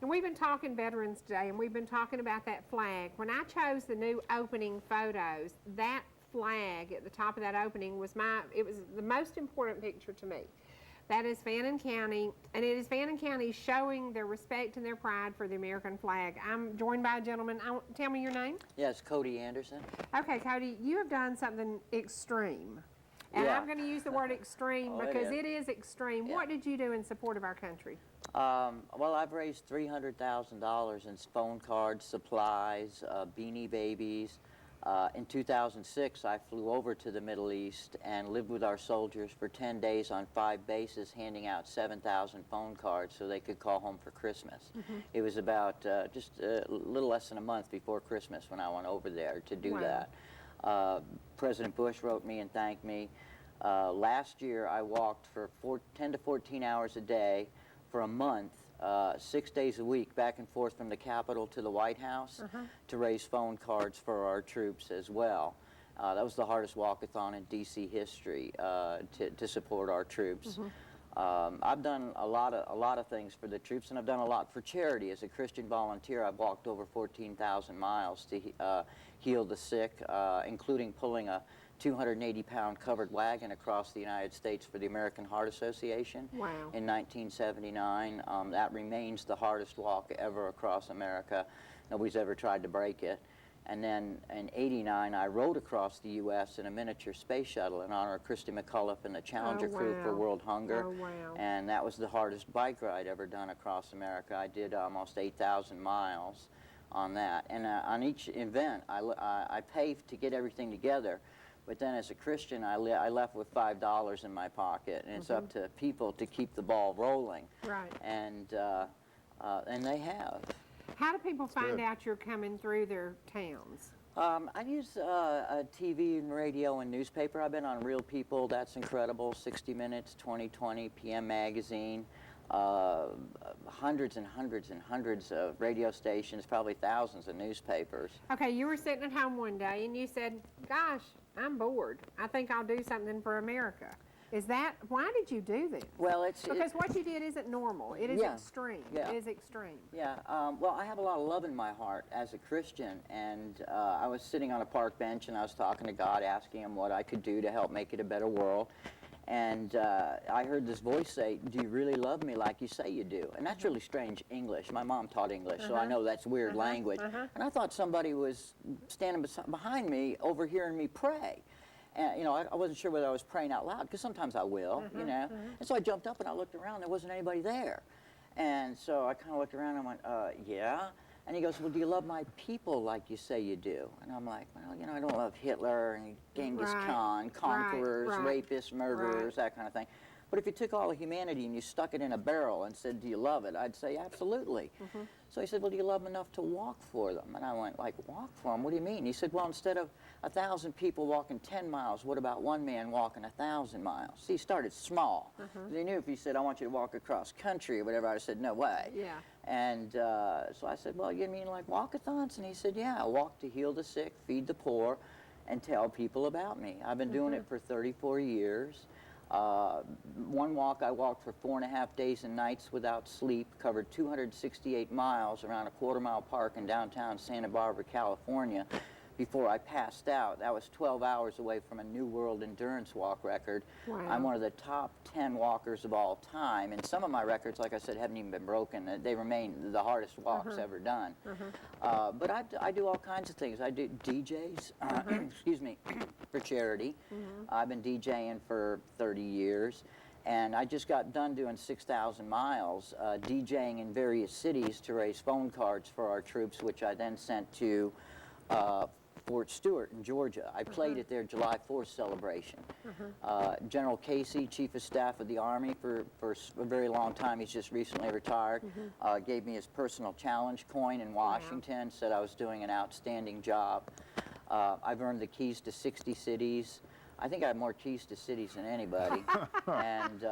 And we've been talking Veterans Day, and we've been talking about that flag. When I chose the new opening photos, that flag at the top of that opening was it was the most important picture to me. That is Fannin County, and it is Fannin County showing their respect and their pride for the American flag. I'm joined by a gentleman. Tell me your name. Yes, Cody Anderson. Okay, Cody, you have done something extreme. And Yeah. I'm going to use the word extreme Oh, because it it is extreme. Yeah. What did you do in support of our country? Well, I've raised $300,000 in phone cards, supplies, beanie babies. In 2006, I flew over to the Middle East and lived with our soldiers for 10 days on 5 bases, handing out 7,000 phone cards so they could call home for Christmas. It was about just a little less than a month before Christmas when I went over there to do Wow. that. President Bush wrote me and thanked me. Last year, I walked for 10 to 14 hours a day for a month, 6 days a week, back and forth from the Capitol to the White House to raise phone cards for our troops as well. That was the hardest walkathon in D.C. history to support our troops. I've done a lot of things for the troops, and I've done a lot for charity. As a Christian volunteer, I've walked over 14,000 miles to heal the sick, including pulling a 280-pound covered wagon across the United States for the American Heart Association Wow. in 1979. That remains the hardest walk ever across America. Nobody's ever tried to break it. And then in '89, I rode across the U.S. in a miniature space shuttle in honor of Christy McCullough and the Challenger crew for wow. World Hunger. Oh, wow. And that was the hardest bike ride ever done across America. I did almost 8,000 miles on that. And on each event, I paved to get everything together. But then as a Christian, I left with $5 in my pocket, and it's up to people to keep the ball rolling. Right. And they have. How do people find good. out you're coming through their towns? I use TV and radio and newspaper. I've been on Real People, that's incredible, 60 Minutes, 2020, PM Magazine, hundreds and hundreds and hundreds of radio stations, probably thousands of newspapers. Okay, you were sitting at home one day and you said, gosh, I'm bored. I think I'll do something for America. Why did you do this? Well, Because what you did isn't normal. It is Yeah, extreme. yeah. It is extreme. Yeah, well, I have a lot of love in my heart as a Christian, and I was sitting on a park bench and I was talking to God, asking him what I could do to help make it a better world. And I heard this voice say, do you really love me like you say you do? And that's really strange English. My mom taught English, so I know that's weird language. And I thought somebody was standing behind me overhearing me pray. And, you know, I wasn't sure whether I was praying out loud, because sometimes I will, you know. And so I jumped up and I looked around. There wasn't anybody there. And so I kind of looked around and went, yeah. And he goes, well, do you love my people like you say you do? And I'm like, well, you know, I don't love Hitler and Genghis Khan, conquerors, rapists, murderers, that kind of thing. But if you took all of humanity and you stuck it in a barrel and said, do you love it? I'd say, absolutely. So he said, well, do you love them enough to walk for them? And I went, like, walk for them? What do you mean? He said, well, instead of 1,000 people walking 10 miles, what about one man walking 1,000 miles? See, he started small. He knew if he said, I want you to walk across country or whatever, I said, no way. Yeah. And so I said, well, you mean like walkathons? And he said, yeah, I walk to heal the sick, feed the poor, and tell people about me. I've been doing it for 34 years. One walk I walked for 4.5 days and nights without sleep, covered 268 miles around a quarter-mile park in downtown Santa Barbara, California, before I passed out. That was 12 hours away from a New World Endurance Walk record. Wow. I'm one of the top 10 walkers of all time, and some of my records, like I said, haven't even been broken. They remain the hardest walks ever done. But I do all kinds of things. I do DJs, excuse me, for charity. I've been DJing for 30 years. And I just got done doing 6,000 miles DJing in various cities to raise phone cards for our troops, which I then sent to Fort Stewart in Georgia. I played at their July 4th celebration. General Casey, Chief of Staff of the Army for a very long time, he's just recently retired, gave me his personal challenge coin in Washington, said I was doing an outstanding job. I've earned the keys to 60 cities. I think I have more keys to cities than anybody. And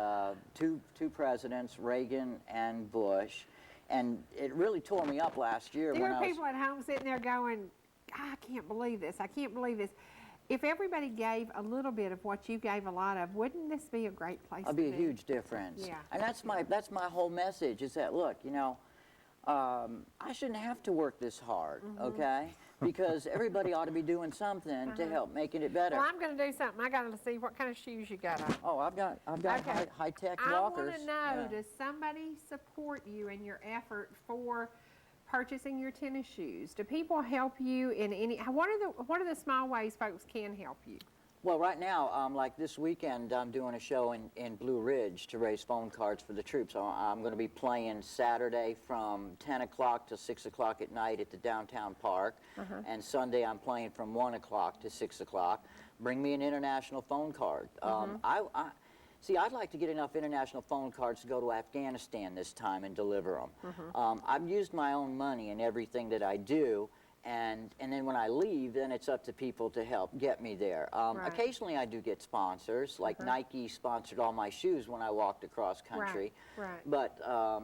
two presidents, Reagan and Bush. And it really tore me up last year. There are people at home sitting there going, I can't believe this. I can't believe this. If everybody gave a little bit of what you gave a lot of, wouldn't this be a great place to be? It'd be a huge difference. Yeah. And that's my whole message is that, look, you know, I shouldn't have to work this hard, okay? Because everybody ought to be doing something to help making it better. Well, I'm going to do something. I got to see what kind of shoes you got on. Oh, I've got Okay. high-tech I walkers. want to know, does somebody support you in your effort for purchasing your tennis shoes? Do people help you in any, what are the small ways folks can help you? Well, right now, like this weekend, I'm doing a show in Blue Ridge to raise phone cards for the troops. I'm going to be playing Saturday from 10 o'clock to 6 o'clock at night at the downtown park. And Sunday, I'm playing from 1 o'clock to 6 o'clock. Bring me an international phone card. See, I'd like to get enough international phone cards to go to Afghanistan this time and deliver them. I've used my own money in everything that I do. And then when I leave, then it's up to people to help get me there. Occasionally I do get sponsors, like Nike sponsored all my shoes when I walked across country. But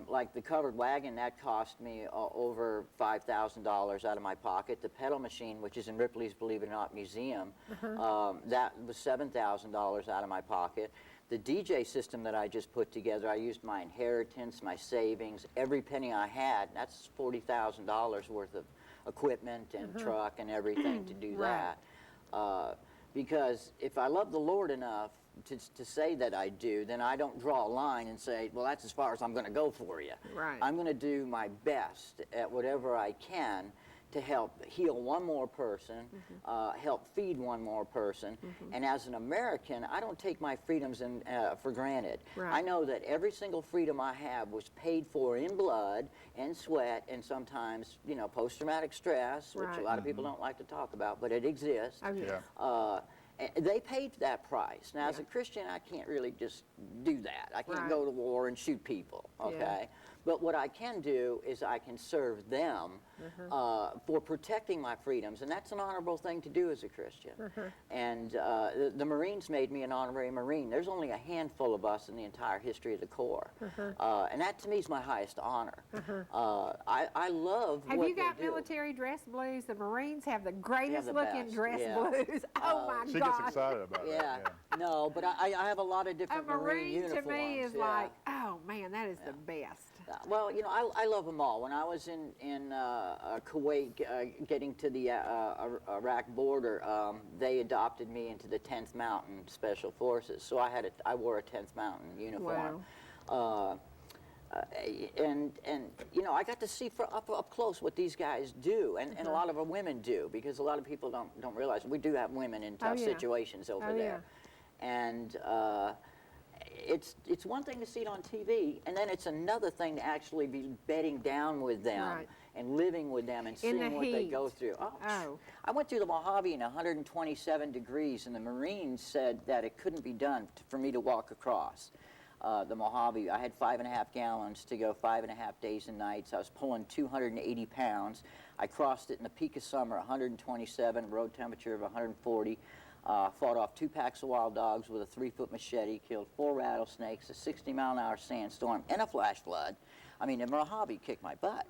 like the covered wagon, that cost me over $5,000 out of my pocket. The pedal machine, which is in Ripley's Believe It or Not Museum, that was $7,000 out of my pocket. The DJ system that I just put together, I used my inheritance, my savings, every penny I had. That's $40,000 worth of equipment and truck and everything to do that. Because if I love the Lord enough to say that I do, then I don't draw a line and say, well, that's as far as I'm going to go for you. I'm going to do my best at whatever I can to help heal one more person, help feed one more person. And as an American, I don't take my freedoms for granted. I know that every single freedom I have was paid for in blood and sweat and sometimes, you know, post-traumatic stress, which a lot of people don't like to talk about, but it exists. They paid that price. Now, as a Christian, I can't really just do that. I can't go to war and shoot people, okay? But what I can do is I can serve them for protecting my freedoms, and that's an honorable thing to do as a Christian. And the Marines made me an honorary Marine. There's only a handful of us in the entire history of the Corps, and that to me is my highest honor. I love Have what you got they do. military dress blues? The Marines have the greatest the looking best, dress yeah. blues. Oh my She God. gets excited about Yeah. that. Yeah. No, but I have a lot of A different Marine Marine uniforms. to me is yeah. like, oh man, that is the best. Well, you know, I love them all. When I was in Kuwait, getting to the Iraq border, they adopted me into the 10th Mountain Special Forces. So I wore a 10th Mountain uniform. Wow. And you know, I got to see up close what these guys do, and a lot of our women do, because a lot of people don't realize we do have women in tough yeah. situations over there. And it's one thing to see it on TV, and then it's another thing to actually be bedding down with them Right. and living with them and In seeing the what they heat. go through. Oh. I went through the Mojave in 127 degrees, and the Marines said that it couldn't be done for me to walk across the Mojave. I had 5.5 gallons to go 5.5 days and nights. I was pulling 280 pounds. I crossed it in the peak of summer, 127, road temperature of 140. Fought off 2 packs of wild dogs with a 3-foot machete, killed 4 rattlesnakes, a 60-mile-an-hour sandstorm, and a flash flood. I mean, the Mojave kicked my butt.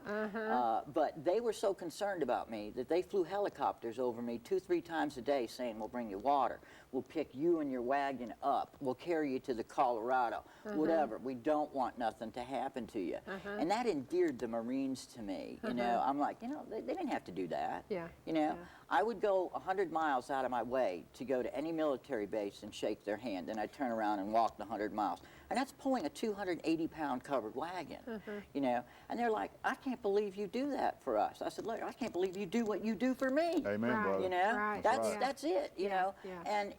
But they were so concerned about me that they flew helicopters over me 2-3 times a day saying, we'll bring you water, we'll pick you and your wagon up, we'll carry you to the Colorado, whatever. We don't want nothing to happen to you. And that endeared the Marines to me. You know, I'm like, you know, they didn't have to do that. Yeah. You know, I would go 100 miles out of my way to go to any military base and shake their hand. Then I'd turn around and walk the 100 miles. And that's pulling a 280-pound covered wagon, you know. And they're like, I can't believe you do that for us. I said, look, I can't believe you do what you do for me. Amen, Right. brother. You know, Right. that's it, you know. yeah. And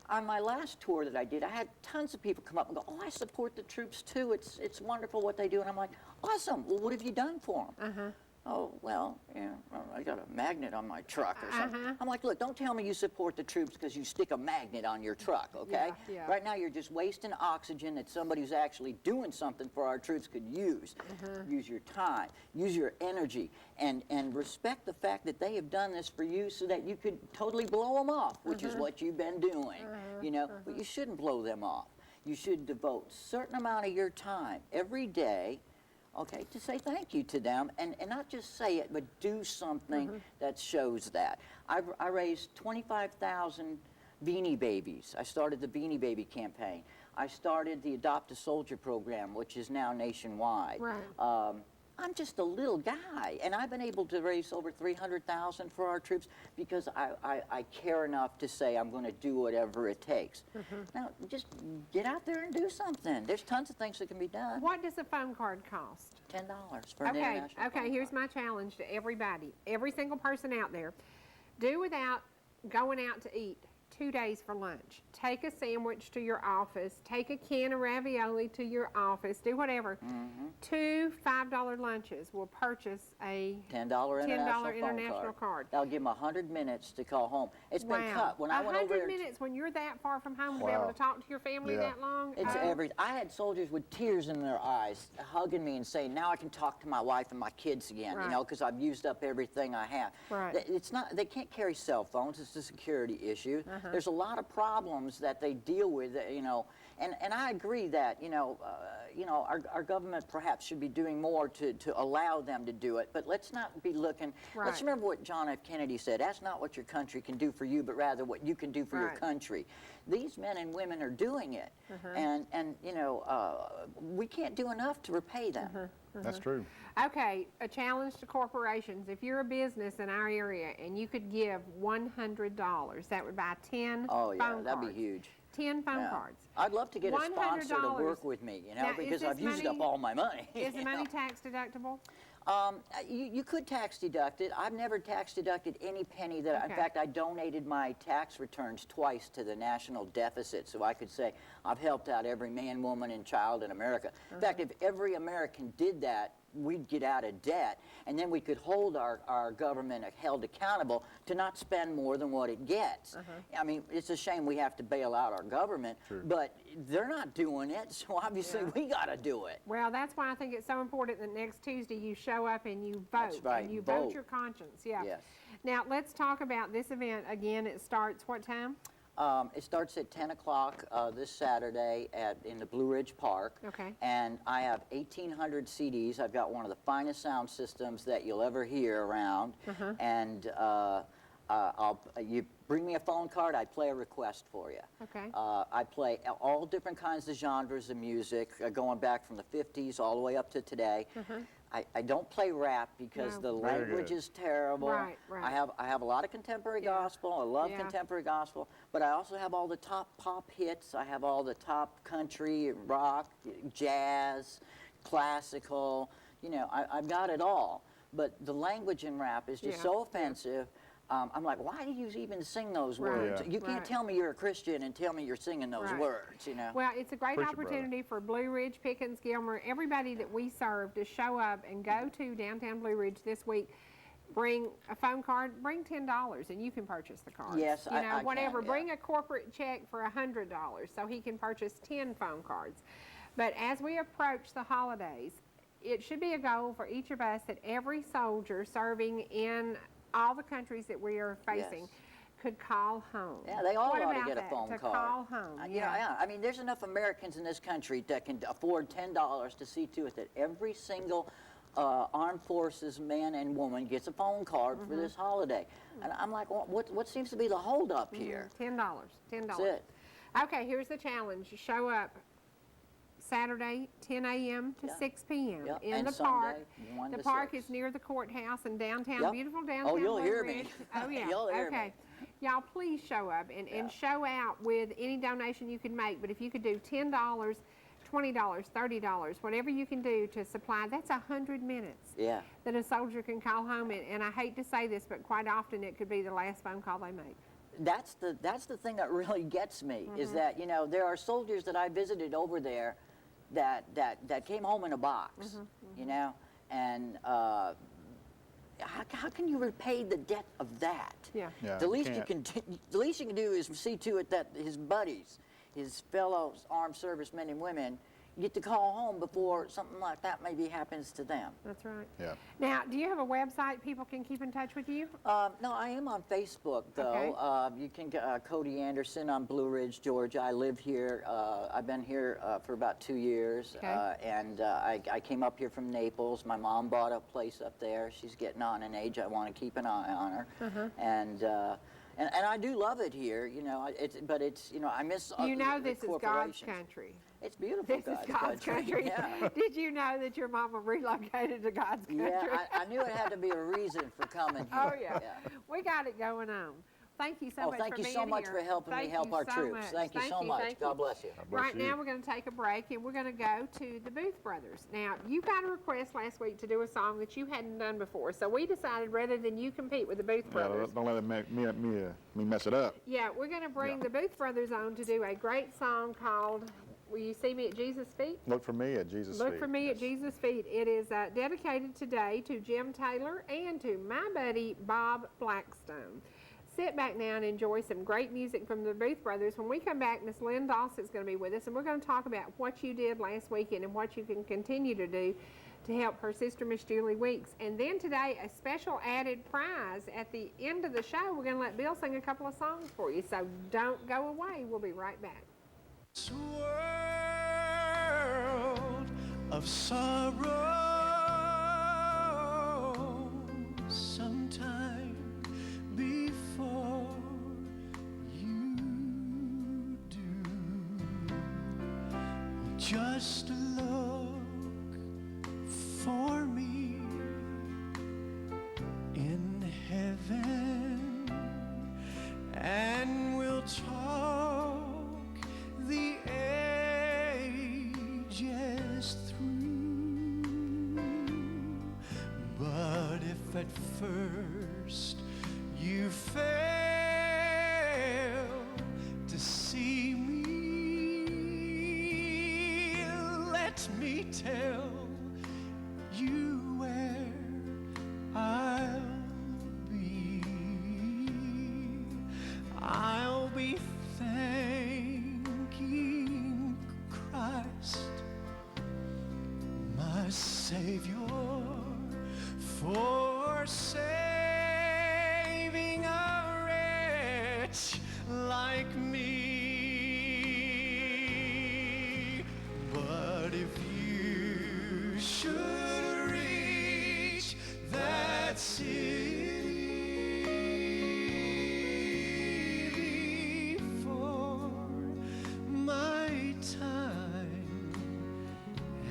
on my last tour that I did, I had tons of people come up and go, oh, I support the troops too. It's wonderful what they do. And I'm like, awesome. Well, what have you done for them? Oh, well, yeah, I got a magnet on my truck or something. I'm like, look, don't tell me you support the troops because you stick a magnet on your truck, okay? Yeah. Right now you're just wasting oxygen that somebody who's actually doing something for our troops could use. Use your time, use your energy, and respect the fact that they have done this for you so that you could totally blow them off, which is what you've been doing, you know? But you shouldn't blow them off. You should devote a certain amount of your time every day, okay, to say thank you to them, and not just say it, but do something that shows that. I raised 25,000 Beanie Babies. I started the Beanie Baby campaign. I started the Adopt a Soldier program, which is now nationwide. Right. I'm just a little guy, and I've been able to raise over 300,000 for our troops because I care enough to say I'm going to do whatever it takes. Now, just get out there and do something. There's tons of things that can be done. What does a phone card cost? $10 for an international Okay, phone here's call. my challenge to everybody, every single person out there. Do without going out to eat 2 days for lunch. Take a sandwich to your office. Take a can of ravioli to your office. Do whatever. 2 $5 lunches will purchase a $10 international card. That'll give them 100 minutes to call home. It's been cut. When I went over 100 there, minutes when you're that far from home to be able Wow. to talk to your family Yeah. that long? it's Oh. every. I had soldiers with tears in their eyes hugging me and saying, "Now I can talk to my wife and my kids again." Right. You know, because I've used up everything I have. Right. It's not. They can't carry cell phones. It's a security issue. There's a lot of problems that they deal with. You know, and I agree that our government perhaps should be doing more to allow them to do it. But let's not be looking. Let's Right. remember what John F. Kennedy said. That's not what your country can do for you, but rather what you can do for your Right. country. These men and women are doing it, and we can't do enough to repay them. That's true. Okay, a challenge to corporations. If you're a business in our area and you could give $100, that would buy 10 Oh yeah, phone that'd cards. be huge. 10 phone Yeah. cards. I'd love to get a sponsor to $100. work with me, Now, is because this I've used money- up all my money. Is the you money know. tax deductible? You could tax deduct it. I've never tax deducted any penny that. In Okay. fact, I donated my tax returns twice to the national deficit, so I could say I've helped out every man, woman, and child in America. In fact, if every American did that, we'd get out of debt, and then we could hold our government held accountable to not spend more than what it gets. I mean, it's a shame we have to bail out our government, but they're not doing it, so obviously we got to do it. Well, that's why I think it's so important that next Tuesday you show up and you vote. That's right, And you vote. vote your conscience, yeah. Yes. Now, let's talk about this event. Again, it starts what time? It starts at 10 o'clock this Saturday in the Blue Ridge Park. Okay. And I have 1,800 CDs. I've got one of the finest sound systems that you'll ever hear around. And you bring me a phone card, I play a request for you. Okay. I play all different kinds of genres of music, going back from the 50s all the way up to today. I don't play rap because the language is terrible. Right. I have a lot of contemporary gospel. I love contemporary gospel, but I also have all the top pop hits. I have all the top country, rock, jazz, classical. You know, I've got it all. But the language in rap is just so offensive. I'm like, why do you even sing those words? You can't tell me you're a Christian and tell me you're singing those words, you know? Well, it's a great Preach it, opportunity for Blue Ridge, Pickens, Gilmer, everybody that we serve to show up and go to downtown Blue Ridge this week. Bring a phone card, bring $10 and you can purchase the cards. Yes, you know, I whatever. can, yeah. Bring a corporate check for $100 so he can purchase 10 phone cards. But as we approach the holidays, it should be a goal for each of us that every soldier serving in all the countries that we are facing could call home. Yeah, they all What ought to about get a that? phone to call. Call home. I mean, there's enough Americans in this country that can afford $10 to see to it that every single armed forces man and woman gets a phone card for this holiday. And I'm like, well, what seems to be the holdup here? $10. That's it. Okay, here's the challenge. You show up Saturday, 10 a.m. to 6 p.m. in And the Sunday, park. 1 The to park 6. is near the courthouse in downtown, beautiful downtown. Oh, you'll Blue hear me. Ridge. Oh, yeah. You'll hear me. Okay. Y'all, please show up and show out with any donation you can make. But if you could do $10, $20, $30, whatever you can do to supply, that's 100 minutes that a soldier can call home. And I hate to say this, but quite often it could be the last phone call they make. That's the thing that really gets me is that, you know, there are soldiers that I visited over there that came home in a box, you know, and how can you repay the debt of that? The least you can do is see to it that his buddies, his fellow armed servicemen and women, get to call home before something like that maybe happens to them. That's right. Yeah. Now, do you have a website people can keep in touch with you? No, I am on Facebook, though. You can Cody Anderson on Blue Ridge, Georgia. I live here. I've been here for about 2 years, and I came up here from Naples. My mom bought a place up there. She's getting on in age. I want to keep an eye on her, and I do love it here. You know, but it's you know I miss. You know, this is God's corporations. country. It's beautiful. This is God's country. Yeah. Did you know that your mama relocated to God's country? Yeah, I knew it had to be a reason for coming here. Oh, yeah. We got it going on. Thank you so much for being here. Thank you so much for helping me help our troops. Thank you so much. God bless you. Right now, we're going to take a break, and we're going to go to the Booth Brothers. Now, you got a request last week to do a song that you hadn't done before, so we decided rather than you compete with the Booth Brothers. Don't let me mess it up. Yeah, we're going to bring the Booth Brothers on to do a great song called Will You See Me at Jesus' Feet? Look for me at Jesus' feet. Look for me at Jesus' feet. It is dedicated today to Jim Taylor and to my buddy Bob Blackstone. Sit back now and enjoy some great music from the Booth Brothers. When we come back, Miss Lynn Dawson's going to be with us, and we're going to talk about what you did last weekend and what you can continue to do to help her sister, Miss Julie Weeks. And then today, a special added prize. At the end of the show, we're going to let Bill sing a couple of songs for you, so don't go away. We'll be right back. This world of sorrow, sometime before you do, just look for me in heaven, and we'll talk the ages through. But if at first you fail to see me, let me tell you Savior, for saving a wretch like me. But if you should reach that city before my time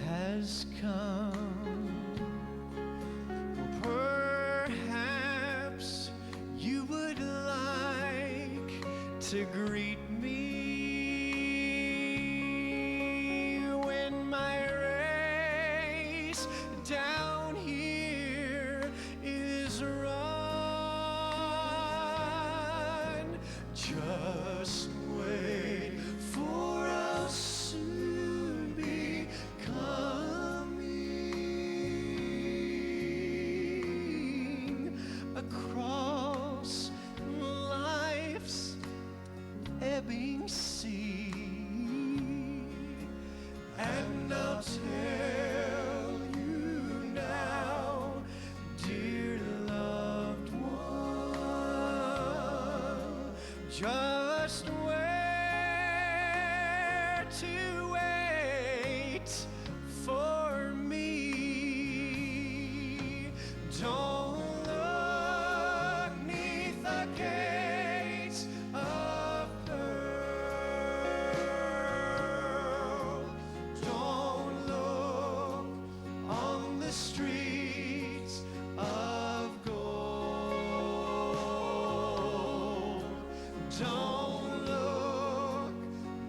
has come, perhaps you would like to greet me when my race down here is run. Just wait, for I'll soon be coming across life's ebbing sea, and I'll tell you now, dear loved one, just where to wait for me. Don't look 'neath the gates of pearl. Don't look on the streets of gold. Don't look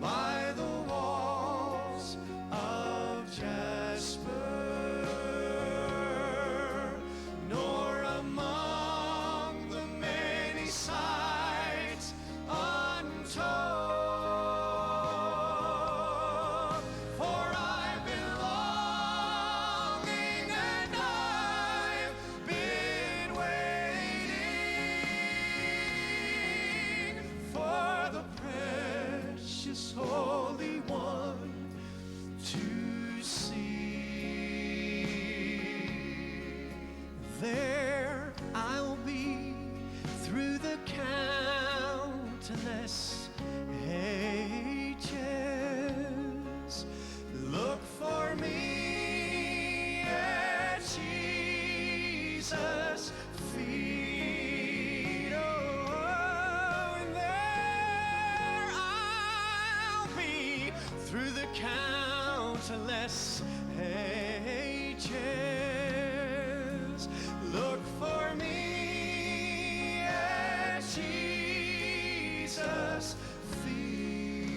by the walls of jasper, nor among the many sights untold. For I've been longing and I've been waiting for the precious Holy One to see. There I'll be through the countless ages. Look for me at Jesus' feet. Oh, and there I'll be through the countless ages. Look for me at Jesus' feet.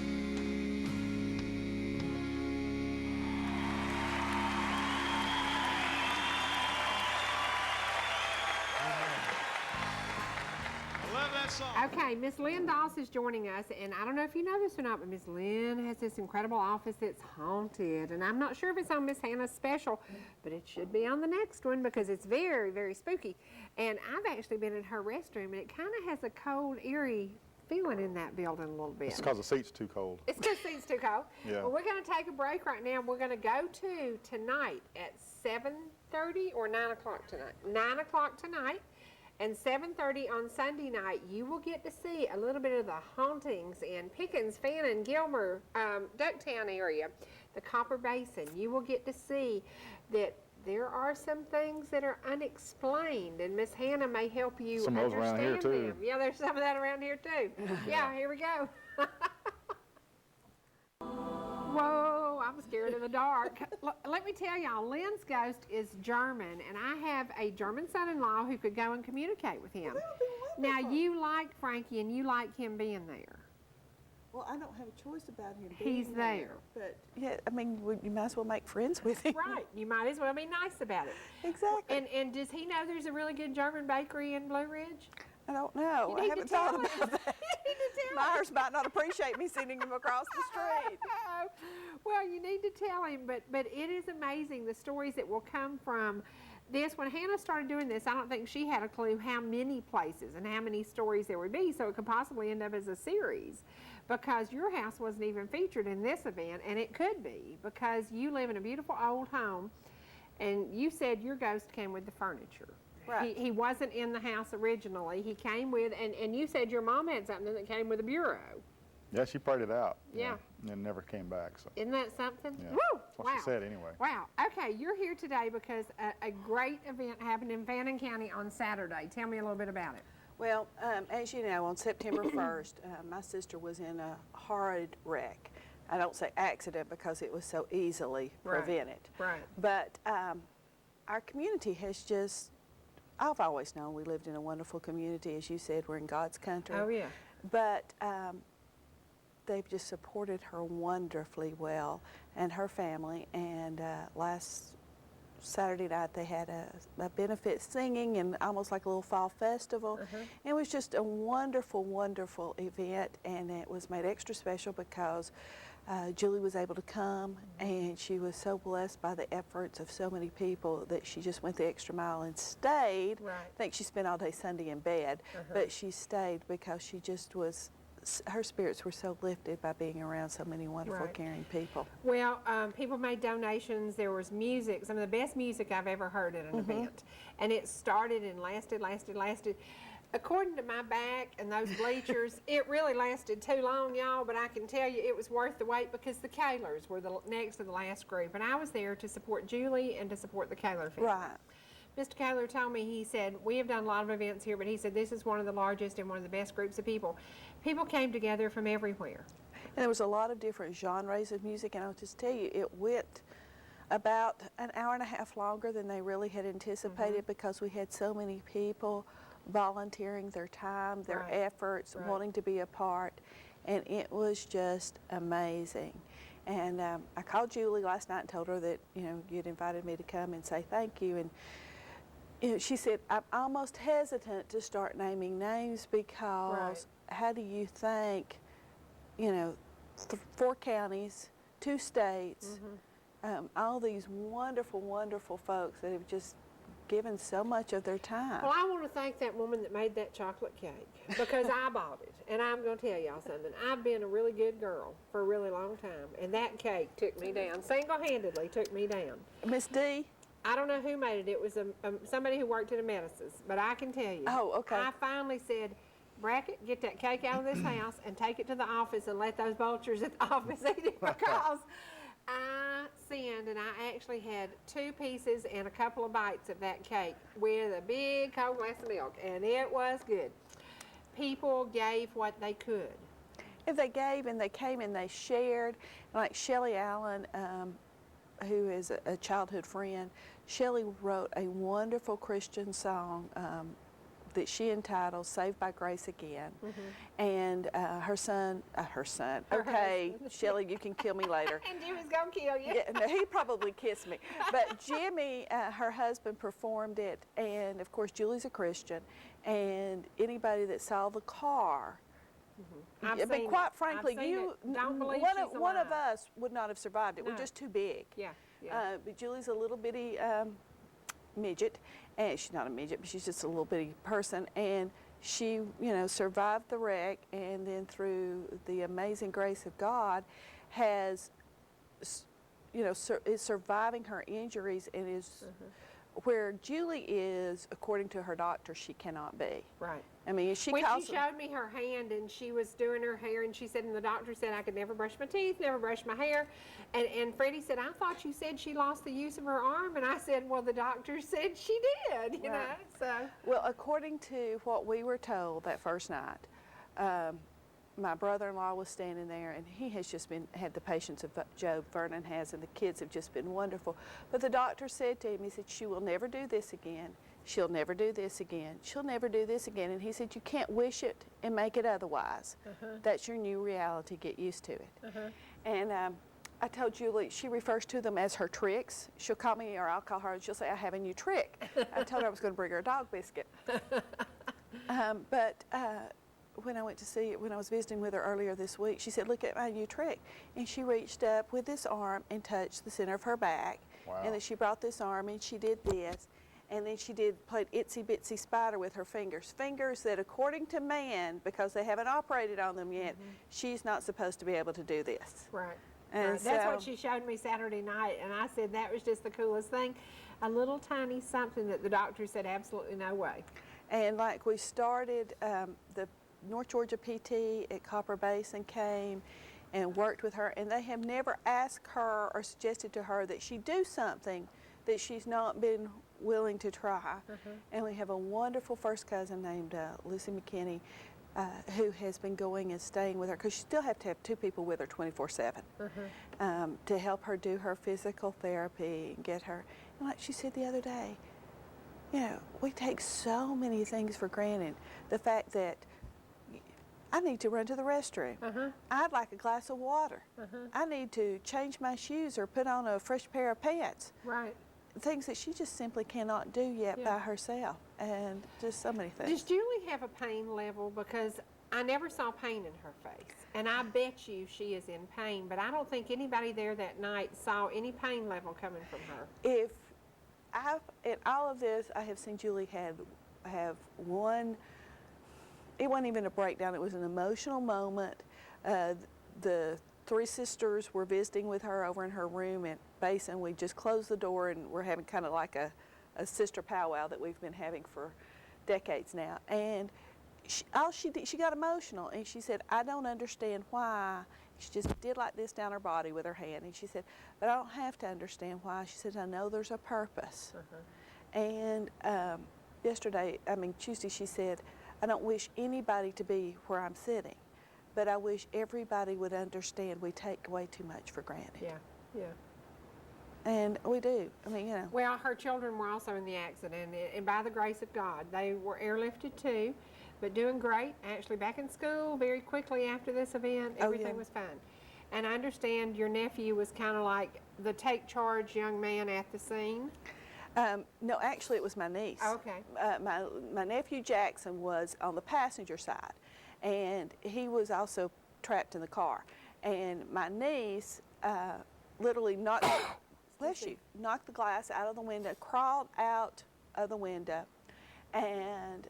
I love that song. Okay, Miss Lynn Doss is joining us, and I don't know if you know this or not, but Miss Lynn has this incredible office that's haunted, and I'm not sure if it's on Miss Hannah's special, but it should be on the next one because it's very, very spooky. And I've actually been in her restroom, and it kind of has a cold, eerie feeling in that building a little bit. It's because the seat's too cold. It's because it's too cold. Yeah. Well, we're going to take a break right now. We're going to go to tonight at 7:30 or 9 o'clock tonight. 9 o'clock tonight. And 7:30 on Sunday night, you will get to see a little bit of the hauntings in Pickens, Fannin, Gilmer, Ducktown area, the Copper Basin. You will get to see that there are some things that are unexplained, and Miss Hannah may help you Some of those around understand here, too. them. Yeah, there's some of that around here too. Yeah, here we go. Whoa, I'm scared in the dark. Let me tell y'all, Lynn's ghost is German, and I have a German son-in-law who could go and communicate with him. That would be Now, wonderful. you like Frankie, and you like him being there. Well, I don't have a choice about him being He's there. But, yeah, I mean, you might as well make friends with him. Right, you might as well be nice about it. Exactly. And does he know there's a really good German bakery in Blue Ridge? I don't know. You I need haven't to tell thought him. about that. You need to tell him. Myers might not appreciate me sending him across the street. Well, you need to tell him, but it is amazing the stories that will come from this. When Hannah started doing this, I don't think she had a clue how many places and how many stories there would be, so it could possibly end up as a series, because your house wasn't even featured in this event, and it could be because you live in a beautiful old home, And you said your ghost came with the furniture. Right. He wasn't in the house originally. He came with, and you said your mom had something that came with a bureau. Yeah, she prayed it out. Yeah. And never came back. So. Isn't that something? Yeah. Woo! That's what Wow. she said anyway. Wow. Okay, you're here today because a great event happened in Fannin County on Saturday. Tell me a little bit about it. Well, as you know, on September 1st, my sister was in a horrid wreck. I don't say accident because it was so easily Right. prevented. Right. But our community has just, I've always known we lived in a wonderful community. As you said, we're in God's country. Oh, yeah. But they've just supported her wonderfully well and her family. And last Saturday night they had a benefit singing and almost like a little fall festival. It was just a wonderful, wonderful event, and it was made extra special because Julie was able to come, and she was so blessed by the efforts of so many people that she just went the extra mile and stayed. Right. I think she spent all day Sunday in bed, but she stayed because she just was, her spirits were so lifted by being around so many wonderful, Right. caring people. Well, people made donations. There was music, some of the best music I've ever heard at an event. And it started and lasted. According to my back and those bleachers, it really lasted too long, y'all, but I can tell you it was worth the wait because the Kaylors were the next to the last group. And I was there to support Julie and to support the Kaylor family. Right. Mr. Kaylor told me, he said, we have done a lot of events here, but he said this is one of the largest and one of the best groups of people. People came together from everywhere. And there was a lot of different genres of music, and I'll just tell you, it went about an hour and a half longer than they really had anticipated because we had so many people volunteering their time, their Right. efforts, Right. wanting to be a part, and it was just amazing. And I called Julie last night and told her that, you know, you'd invited me to come and say thank you. And you know, she said, I'm almost hesitant to start naming names because how do you think, you know, 4 counties, 2 states, all these wonderful, wonderful folks that have just given so much of their time. Well, I want to thank that woman that made that chocolate cake because I bought it. And I'm going to tell y'all something. I've been a really good girl for a really long time, and that cake took me down, single-handedly took me down. Miss D? I don't know who made it. It was somebody who worked at a Medicine's, but I can tell you. Oh, okay. I finally said, Brackett, get that cake out of this house and take it to the office and let those vultures at the office eat it because I sinned and I actually had 2 pieces and a couple of bites of that cake with a big cold glass of milk, and it was good. People gave what they could. If they gave and they came and they shared, like Shelley Allen, who is a childhood friend, Shelley wrote a wonderful Christian song that she entitled Saved by Grace Again. And her son, okay, Shelley, you can kill me later. And Jimmy's gonna kill you. Yeah, no, he probably kissed me. But Jimmy, her husband, performed it, and of course Julie's a Christian, and anybody that saw the car, I've but seen quite it. frankly, I've seen you it. Don't believe one she's of, one of alive. us would not have survived it. We're No. just too big. Yeah, yeah. But Julie's a little bitty midget, and she's not a midget, but she's just a little bitty person, and she, you know, survived the wreck, and then through the amazing grace of God, has, you know, is surviving her injuries and is where Julie is, according to her doctor, she cannot be. Right. I mean, she When calls she showed me her hand and she was doing her hair and she said, and the doctor said I could never brush my teeth, never brush my hair. And Freddie said, I thought you said she lost the use of her arm. And I said, well, the doctor said she did, you know, so. Well, according to what we were told that first night, my brother-in-law was standing there, and he has just had the patience of Job, Vernon has, and the kids have just been wonderful. But the doctor said to him, he said, she will never do this again. She'll never do this again. She'll never do this again. And he said, you can't wish it and make it otherwise. That's your new reality. Get used to it. And I told Julie, she refers to them as her tricks. She'll call me, or I'll call her, and she'll say, I have a new trick. I told her I was going to bring her a dog biscuit. But when I went to see it, when I was visiting with her earlier this week, she said, look at my new trick. And she reached up with this arm and touched the center of her back. Wow. And then she brought this arm and she did this. And then she played itsy bitsy spider with her fingers. Fingers that, according to man, because they haven't operated on them yet, she's not supposed to be able to do this. Right. And Right. That's what so- she showed me Saturday night, and I said that was just the coolest thing. A little tiny something that the doctor said absolutely no way. And like we started, the North Georgia PT at Copper Basin came and worked with her, and they have never asked her or suggested to her that she do something that she's not been willing to try. And we have a wonderful first cousin named Lucy McKinney, who has been going and staying with her, because you still have to have 2 people with her 24/7 to help her do her physical therapy and get her. And like she said the other day, you know, we take so many things for granted. The fact that I need to run to the restroom. I'd like a glass of water. I need to change my shoes or put on a fresh pair of pants. Right. Things that she just simply cannot do yet Yeah. by herself. And just so many Does things. Julie have a pain level? Because I never saw pain in her face. And I bet you she is in pain, but I don't think anybody there that night saw any pain level coming from her. If I've, in all of this, I have seen Julie have one, it wasn't even a breakdown, it was an emotional moment. The 3 sisters were visiting with her over in her room at Basin. We just closed the door and we're having kind of like a sister powwow that we've been having for decades now. And she got emotional, and she said, I don't understand why. She just did like this down her body with her hand, and she said, but I don't have to understand why. She said, I know there's a purpose. And Tuesday, she said, I don't wish anybody to be where I'm sitting, but I wish everybody would understand we take way too much for granted. Yeah, yeah. And we do. I mean, you know. Well, her children were also in the accident, and by the grace of God, they were airlifted too, but doing great. Actually, back in school very quickly after this event, everything was fine. And I understand your nephew was kind of like the take charge young man at the scene. No, actually, it was my niece. Oh, okay. My nephew Jackson was on the passenger side, and he was also trapped in the car. And my niece literally knocked, bless you, knocked the glass out of the window, crawled out of the window, and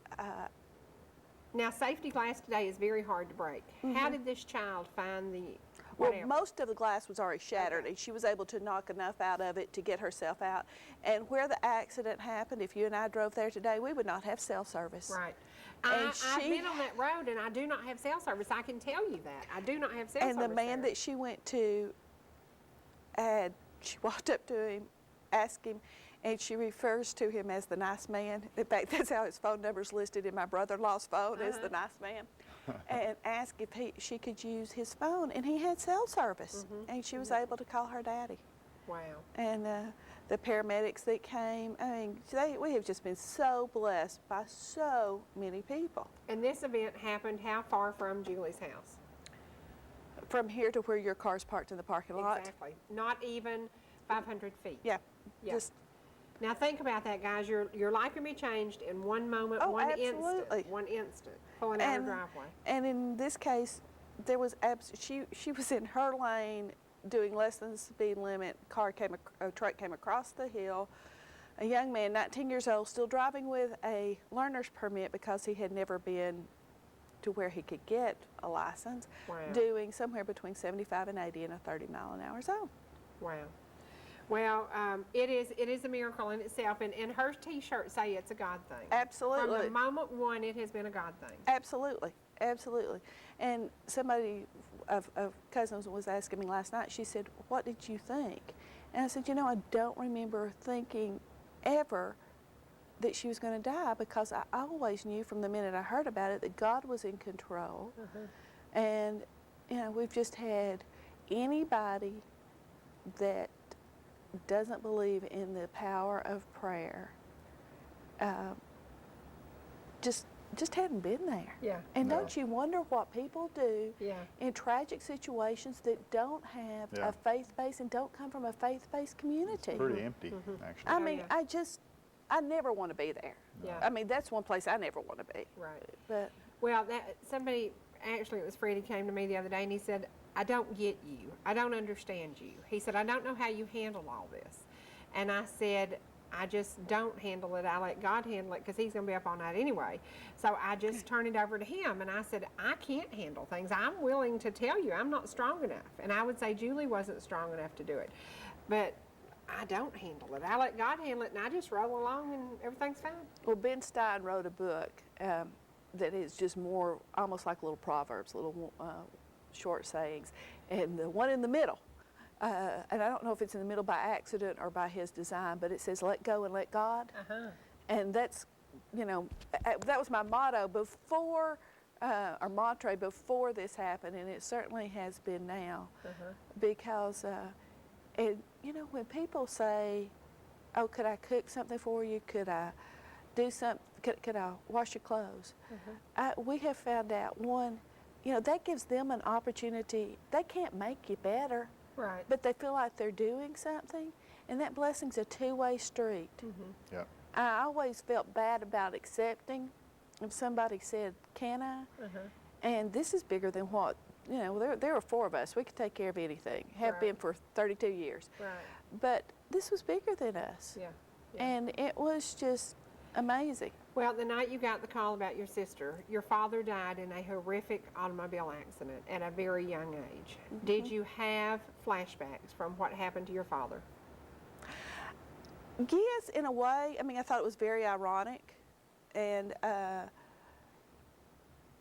Now, safety glass today is very hard to break. How did this child find the well, whatever? most of the glass was already shattered, and she was able to knock enough out of it to get herself out. And where the accident happened, if you and I drove there today, we would not have cell service. Right. And I've been on that road, and I do not have cell service. I can tell you that. I do not have cell service. And the man there. that she went to, she walked up to him, asked him, and she refers to him as the nice man. In fact, that's how his phone number's listed in my brother-in-law's phone, is the nice man. And asked if she could use his phone, and he had cell service, and she was able to call her daddy. Wow. And the paramedics that came, I mean, we have just been so blessed by so many people. And this event happened how far from Julie's house? From here to where your car's parked in the parking lot. Exactly. Not even 500 feet. Yeah, Yeah. just Now think about that, guys. Your life can be changed in one moment, Oh, one absolutely. instant. One instant. Pulling out her driveway. And in this case, there was she was in her lane doing less than the speed limit. A truck came across the hill. A young man, 19 years old, still driving with a learner's permit because he had never been to where he could get a license, Wow. doing somewhere between 75 and 80 in a 30-mile-an-hour zone. Wow. Well, it is a miracle in itself, and her T-shirts say it's a God thing. Absolutely. From the moment one, it has been a God thing. Absolutely, absolutely. And somebody of cousins was asking me last night, she said, what did you think? And I said, you know, I don't remember thinking ever that she was going to die, because I always knew from the minute I heard about it that God was in control. And, you know, we've just had anybody that doesn't believe in the power of prayer just hadn't been there. Yeah. And don't you wonder what people do Yeah. in tragic situations that don't have Yeah. a faith base and don't come from a faith-based community? Pretty empty, actually. I Oh, mean, yeah. I never want to be there. Yeah. I mean, that's one place I never want to be. Right. But Well, somebody, actually it was Freddie, came to me the other day and he said, I don't get you. I don't understand you. He said, I don't know how you handle all this. And I said, I just don't handle it. I let God handle it because he's going to be up all night anyway. So I just turn it over to him. And I said, I can't handle things. I'm willing to tell you I'm not strong enough. And I would say Julie wasn't strong enough to do it. But I don't handle it. I let God handle it, and I just roll along, and everything's fine. Well, Ben Stein wrote a book that is just more almost like little proverbs, little short sayings. And the one in the middle, and I don't know if it's in the middle by accident or by his design, but it says, let go and let God. And that's, you know, that was my motto before, or mantra before this happened, and it certainly has been now. Because, and, you know, when people say, oh, could I cook something for you? Could I do something? Could I wash your clothes? We have found out, one, you know, that gives them an opportunity. They can't make you better. Right. But they feel like they're doing something, and that blessing's a two-way street. Yeah. I always felt bad about accepting if somebody said, can I? And this is bigger than what, you know, there are 4 of us. We could take care of anything, have been for 32 years. Right. But this was bigger than us. Yeah. And it was just amazing. Well, the night you got the call about your sister, your father died in a horrific automobile accident at a very young age. Did you have flashbacks from what happened to your father? Yes, in a way. I mean, I thought it was very ironic. And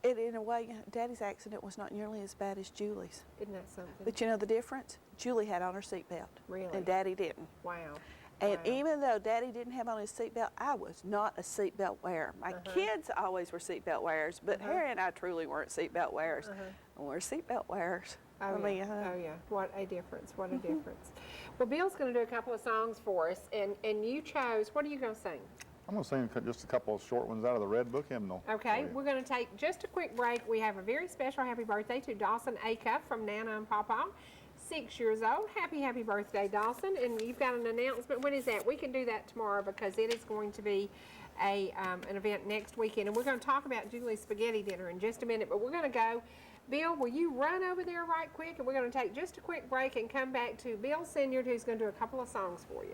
in a way, Daddy's accident was not nearly as bad as Julie's. Isn't that something? But you know the difference? Julie had on her seatbelt. Really? And Daddy didn't. Wow. And Wow. even though Daddy didn't have on his seatbelt, I was not a seatbelt wearer. My kids always were seatbelt wearers, but Harry and I truly weren't seatbelt wearers. And we're seatbelt wearers. Oh, I yeah. mean, Oh, yeah. What a difference. What a difference. Well, Bill's going to do a couple of songs for us, and you chose, what are you going to sing? I'm going to sing just a couple of short ones out of the Red Book hymnal. Okay, for you. we're going to take just a quick break. We have a very special happy birthday to Dawson Acuff from Nana and Pawpaw. 6 years old. Happy birthday, Dawson. And you've got an announcement. When is that? We can do that tomorrow because it is going to be an event next weekend. And we're going to talk about Julie's spaghetti dinner in just a minute. But we're going to go. Bill, will you run over there right quick? And we're going to take just a quick break and come back to Bill Siniard, who's going to do a couple of songs for you.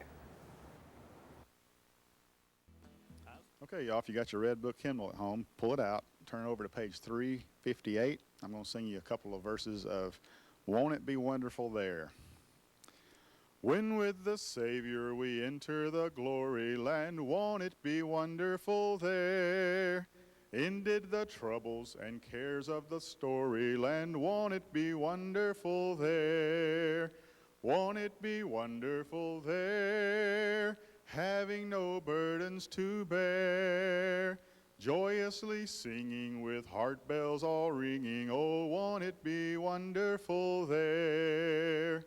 Okay, y'all, if you got your Red Book hymnal at home, pull it out, turn it over to page 358. I'm going to sing you a couple of verses of Won't It Be Wonderful There? When with the Savior we enter the glory land, won't it be wonderful there? Ended the troubles and cares of the story land, won't it be wonderful there? Won't it be wonderful there? Having no burdens to bear, joyously singing with heart bells all ringing, oh, won't it be wonderful there?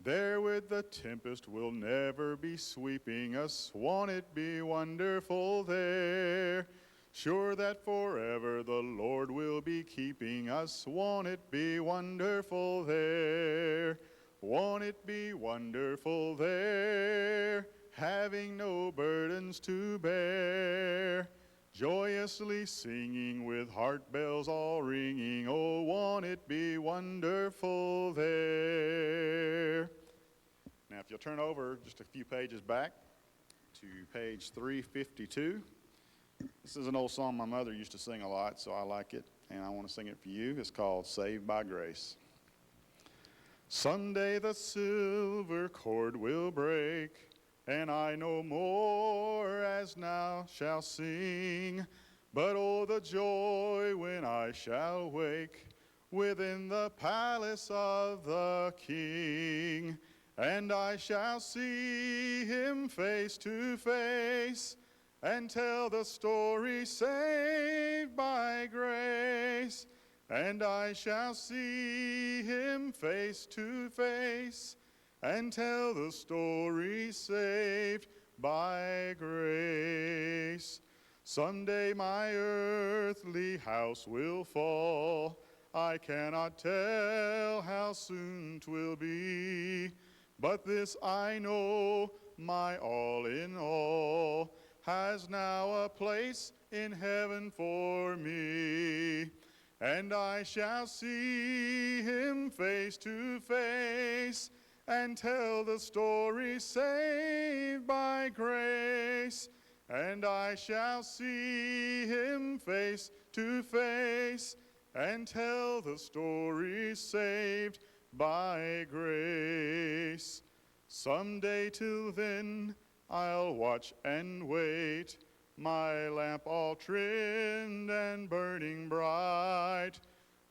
There with the tempest will never be sweeping us, won't it be wonderful there? Sure that forever the Lord will be keeping us, won't it be wonderful there? Won't it be wonderful there? Having no burdens to bear, joyously singing with heart bells all ringing, oh, won't it be wonderful there? Now, if you'll turn over just a few pages back to page 352. This is an old song my mother used to sing a lot, so I like it, and I want to sing it for you. It's called Saved by Grace. Someday the silver cord will break, and I no more as now shall sing. But oh, the joy when I shall wake within the palace of the King, and I shall see him face to face, and tell the story saved by grace. And I shall see him face to face, and tell the story saved by grace. Someday my earthly house will fall, I cannot tell how soon 'twill be, but this I know, my all in all has now a place in heaven for me. And I shall see him face to face, and tell the story saved by grace. And I shall see him face to face and tell the story saved by grace. Someday till then I'll watch and wait, my lamp all trimmed and burning bright,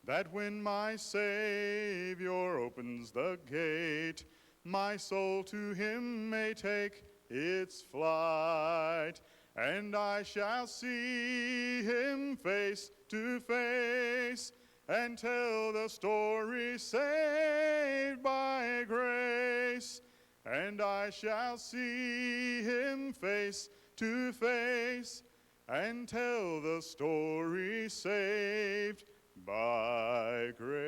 that when my Savior opens the gate, my soul to him may take its flight, and I shall see him face to face and tell the story saved by grace. And I shall see him face to face and tell the story saved by grace.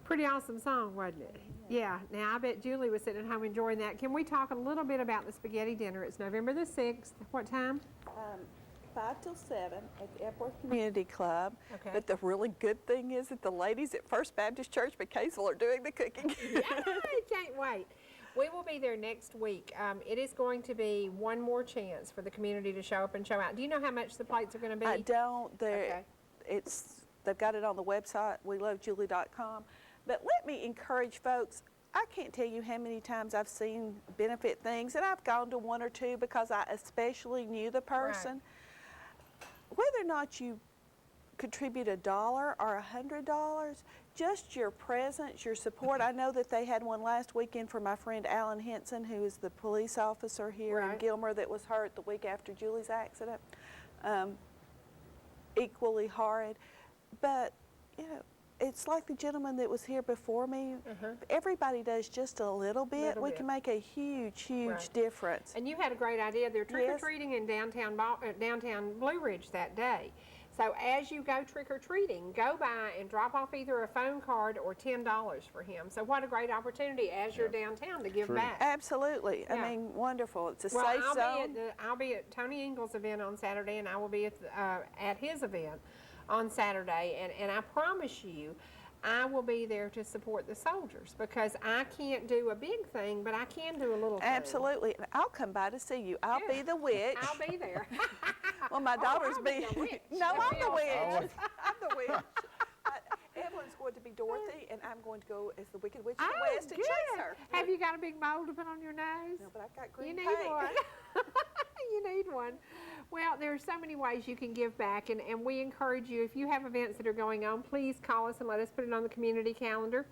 Pretty awesome song, wasn't it? Yeah. Now, I bet Julie was sitting at home enjoying that. Can we talk a little bit about the spaghetti dinner? It's November the 6th. What time? 5 till 7 at the Epworth Community Club. Okay. But the really good thing is that the ladies at First Baptist Church McCaysville are doing the cooking. Yeah, I can't wait. We will be there next week. It is going to be one more chance for the community to show up and show out. Do you know how much the plates are going to be? I don't. Okay. They've got it on the website, welovejulie.com. But let me encourage folks, I can't tell you how many times I've seen benefit things, and I've gone to one or two because I especially knew the person. Right. Whether or not you contribute $1 or $100, just your presence, your support. I know that they had one last weekend for my friend Alan Henson, who is the police officer here in Gilmer that was hurt the week after Julie's accident. Equally horrid. But, you know, it's like the gentleman that was here before me. Everybody does just a little bit. We can make a huge, huge difference. And you had a great idea. They're trick-or-treating in downtown Blue Ridge that day. So as you go trick-or-treating, go by and drop off either a phone card or $10 for him. So what a great opportunity as you're downtown to give back. Absolutely. I mean, wonderful. It's a safe zone. I'll be at Tony Ingles' event on Saturday, and I will be at his event on Saturday, and I promise you, I will be there to support the soldiers because I can't do a big thing, but I can do a little thing. Absolutely. And I'll come by to see you. I'll be the witch. I'll be there. Well, my daughter's I'll be the witch. No, I'm the witch. I'm the witch. Evelyn's going to be Dorothy, and I'm going to go as the Wicked Witch of the West and chase her. Have you got a big mold to put on your nose? No, but I've got green You paint. need one. You need one. Well, there are so many ways you can give back, and we encourage you, if you have events that are going on, please call us and let us put it on the community calendar.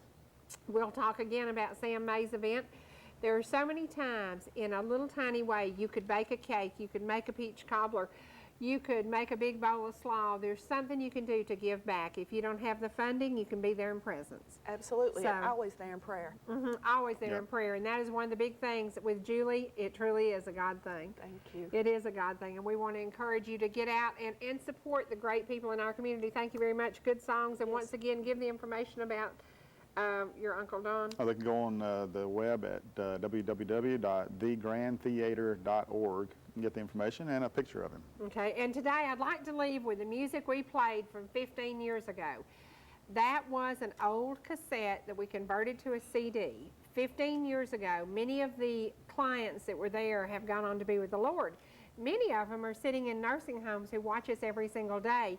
We'll talk again about Sam May's event. There are so many times in a little tiny way you could bake a cake, you could make a peach cobbler, you could make a big bowl of slaw. There's something you can do to give back. If you don't have the funding, you can be there in presence. Absolutely. So, and always there in prayer. Always there in prayer. And that is one of the big things with Julie. It truly is a God thing. Thank you. It is a God thing. And we want to encourage you to get out and support the great people in our community. Thank you very much. Good songs. And once again, give the information about your Uncle Don. They can go on the web at www.thegrandtheater.org and get the information and a picture of him. Okay, and today I'd like to leave with the music we played from 15 years ago. That was an old cassette that we converted to a CD. 15 years ago, many of the clients that were there have gone on to be with the Lord. Many of them are sitting in nursing homes who watch us every single day.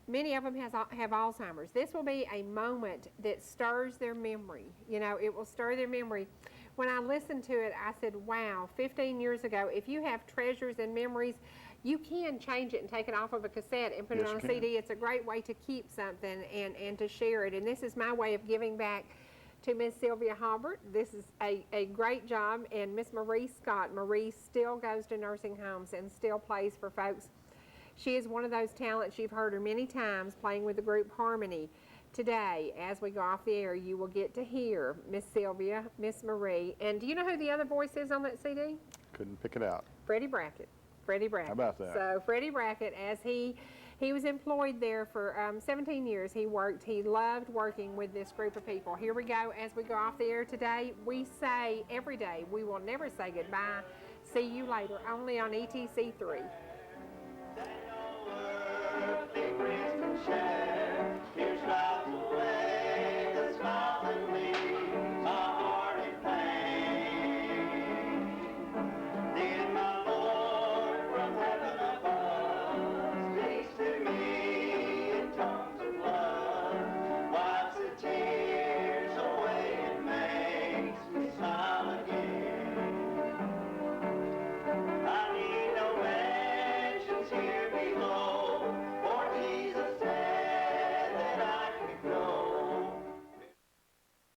Many of them have Alzheimer's. This will be a moment that stirs their memory. You know, it will stir their memory. When I listened to it, I said, wow, 15 years ago, if you have treasures and memories, you can change it and take it off of a cassette and put it on a CD. It's a great way to keep something and to share it. And this is my way of giving back to Miss Sylvia Halbert. This is a great job. And Miss Marie Scott. Marie still goes to nursing homes and still plays for folks. She is one of those talents. You've heard her many times playing with the group Harmony. Today, as we go off the air, you will get to hear Miss Sylvia, Miss Marie, and do you know who the other voice is on that CD? Couldn't pick it out. Freddie Brackett. Freddie Brackett. How about that? So Freddie Brackett, as he was employed there for 17 years, he loved working with this group of people. Here we go, as we go off the air today, we say every day, we will never say goodbye. See you later, only on ETC3.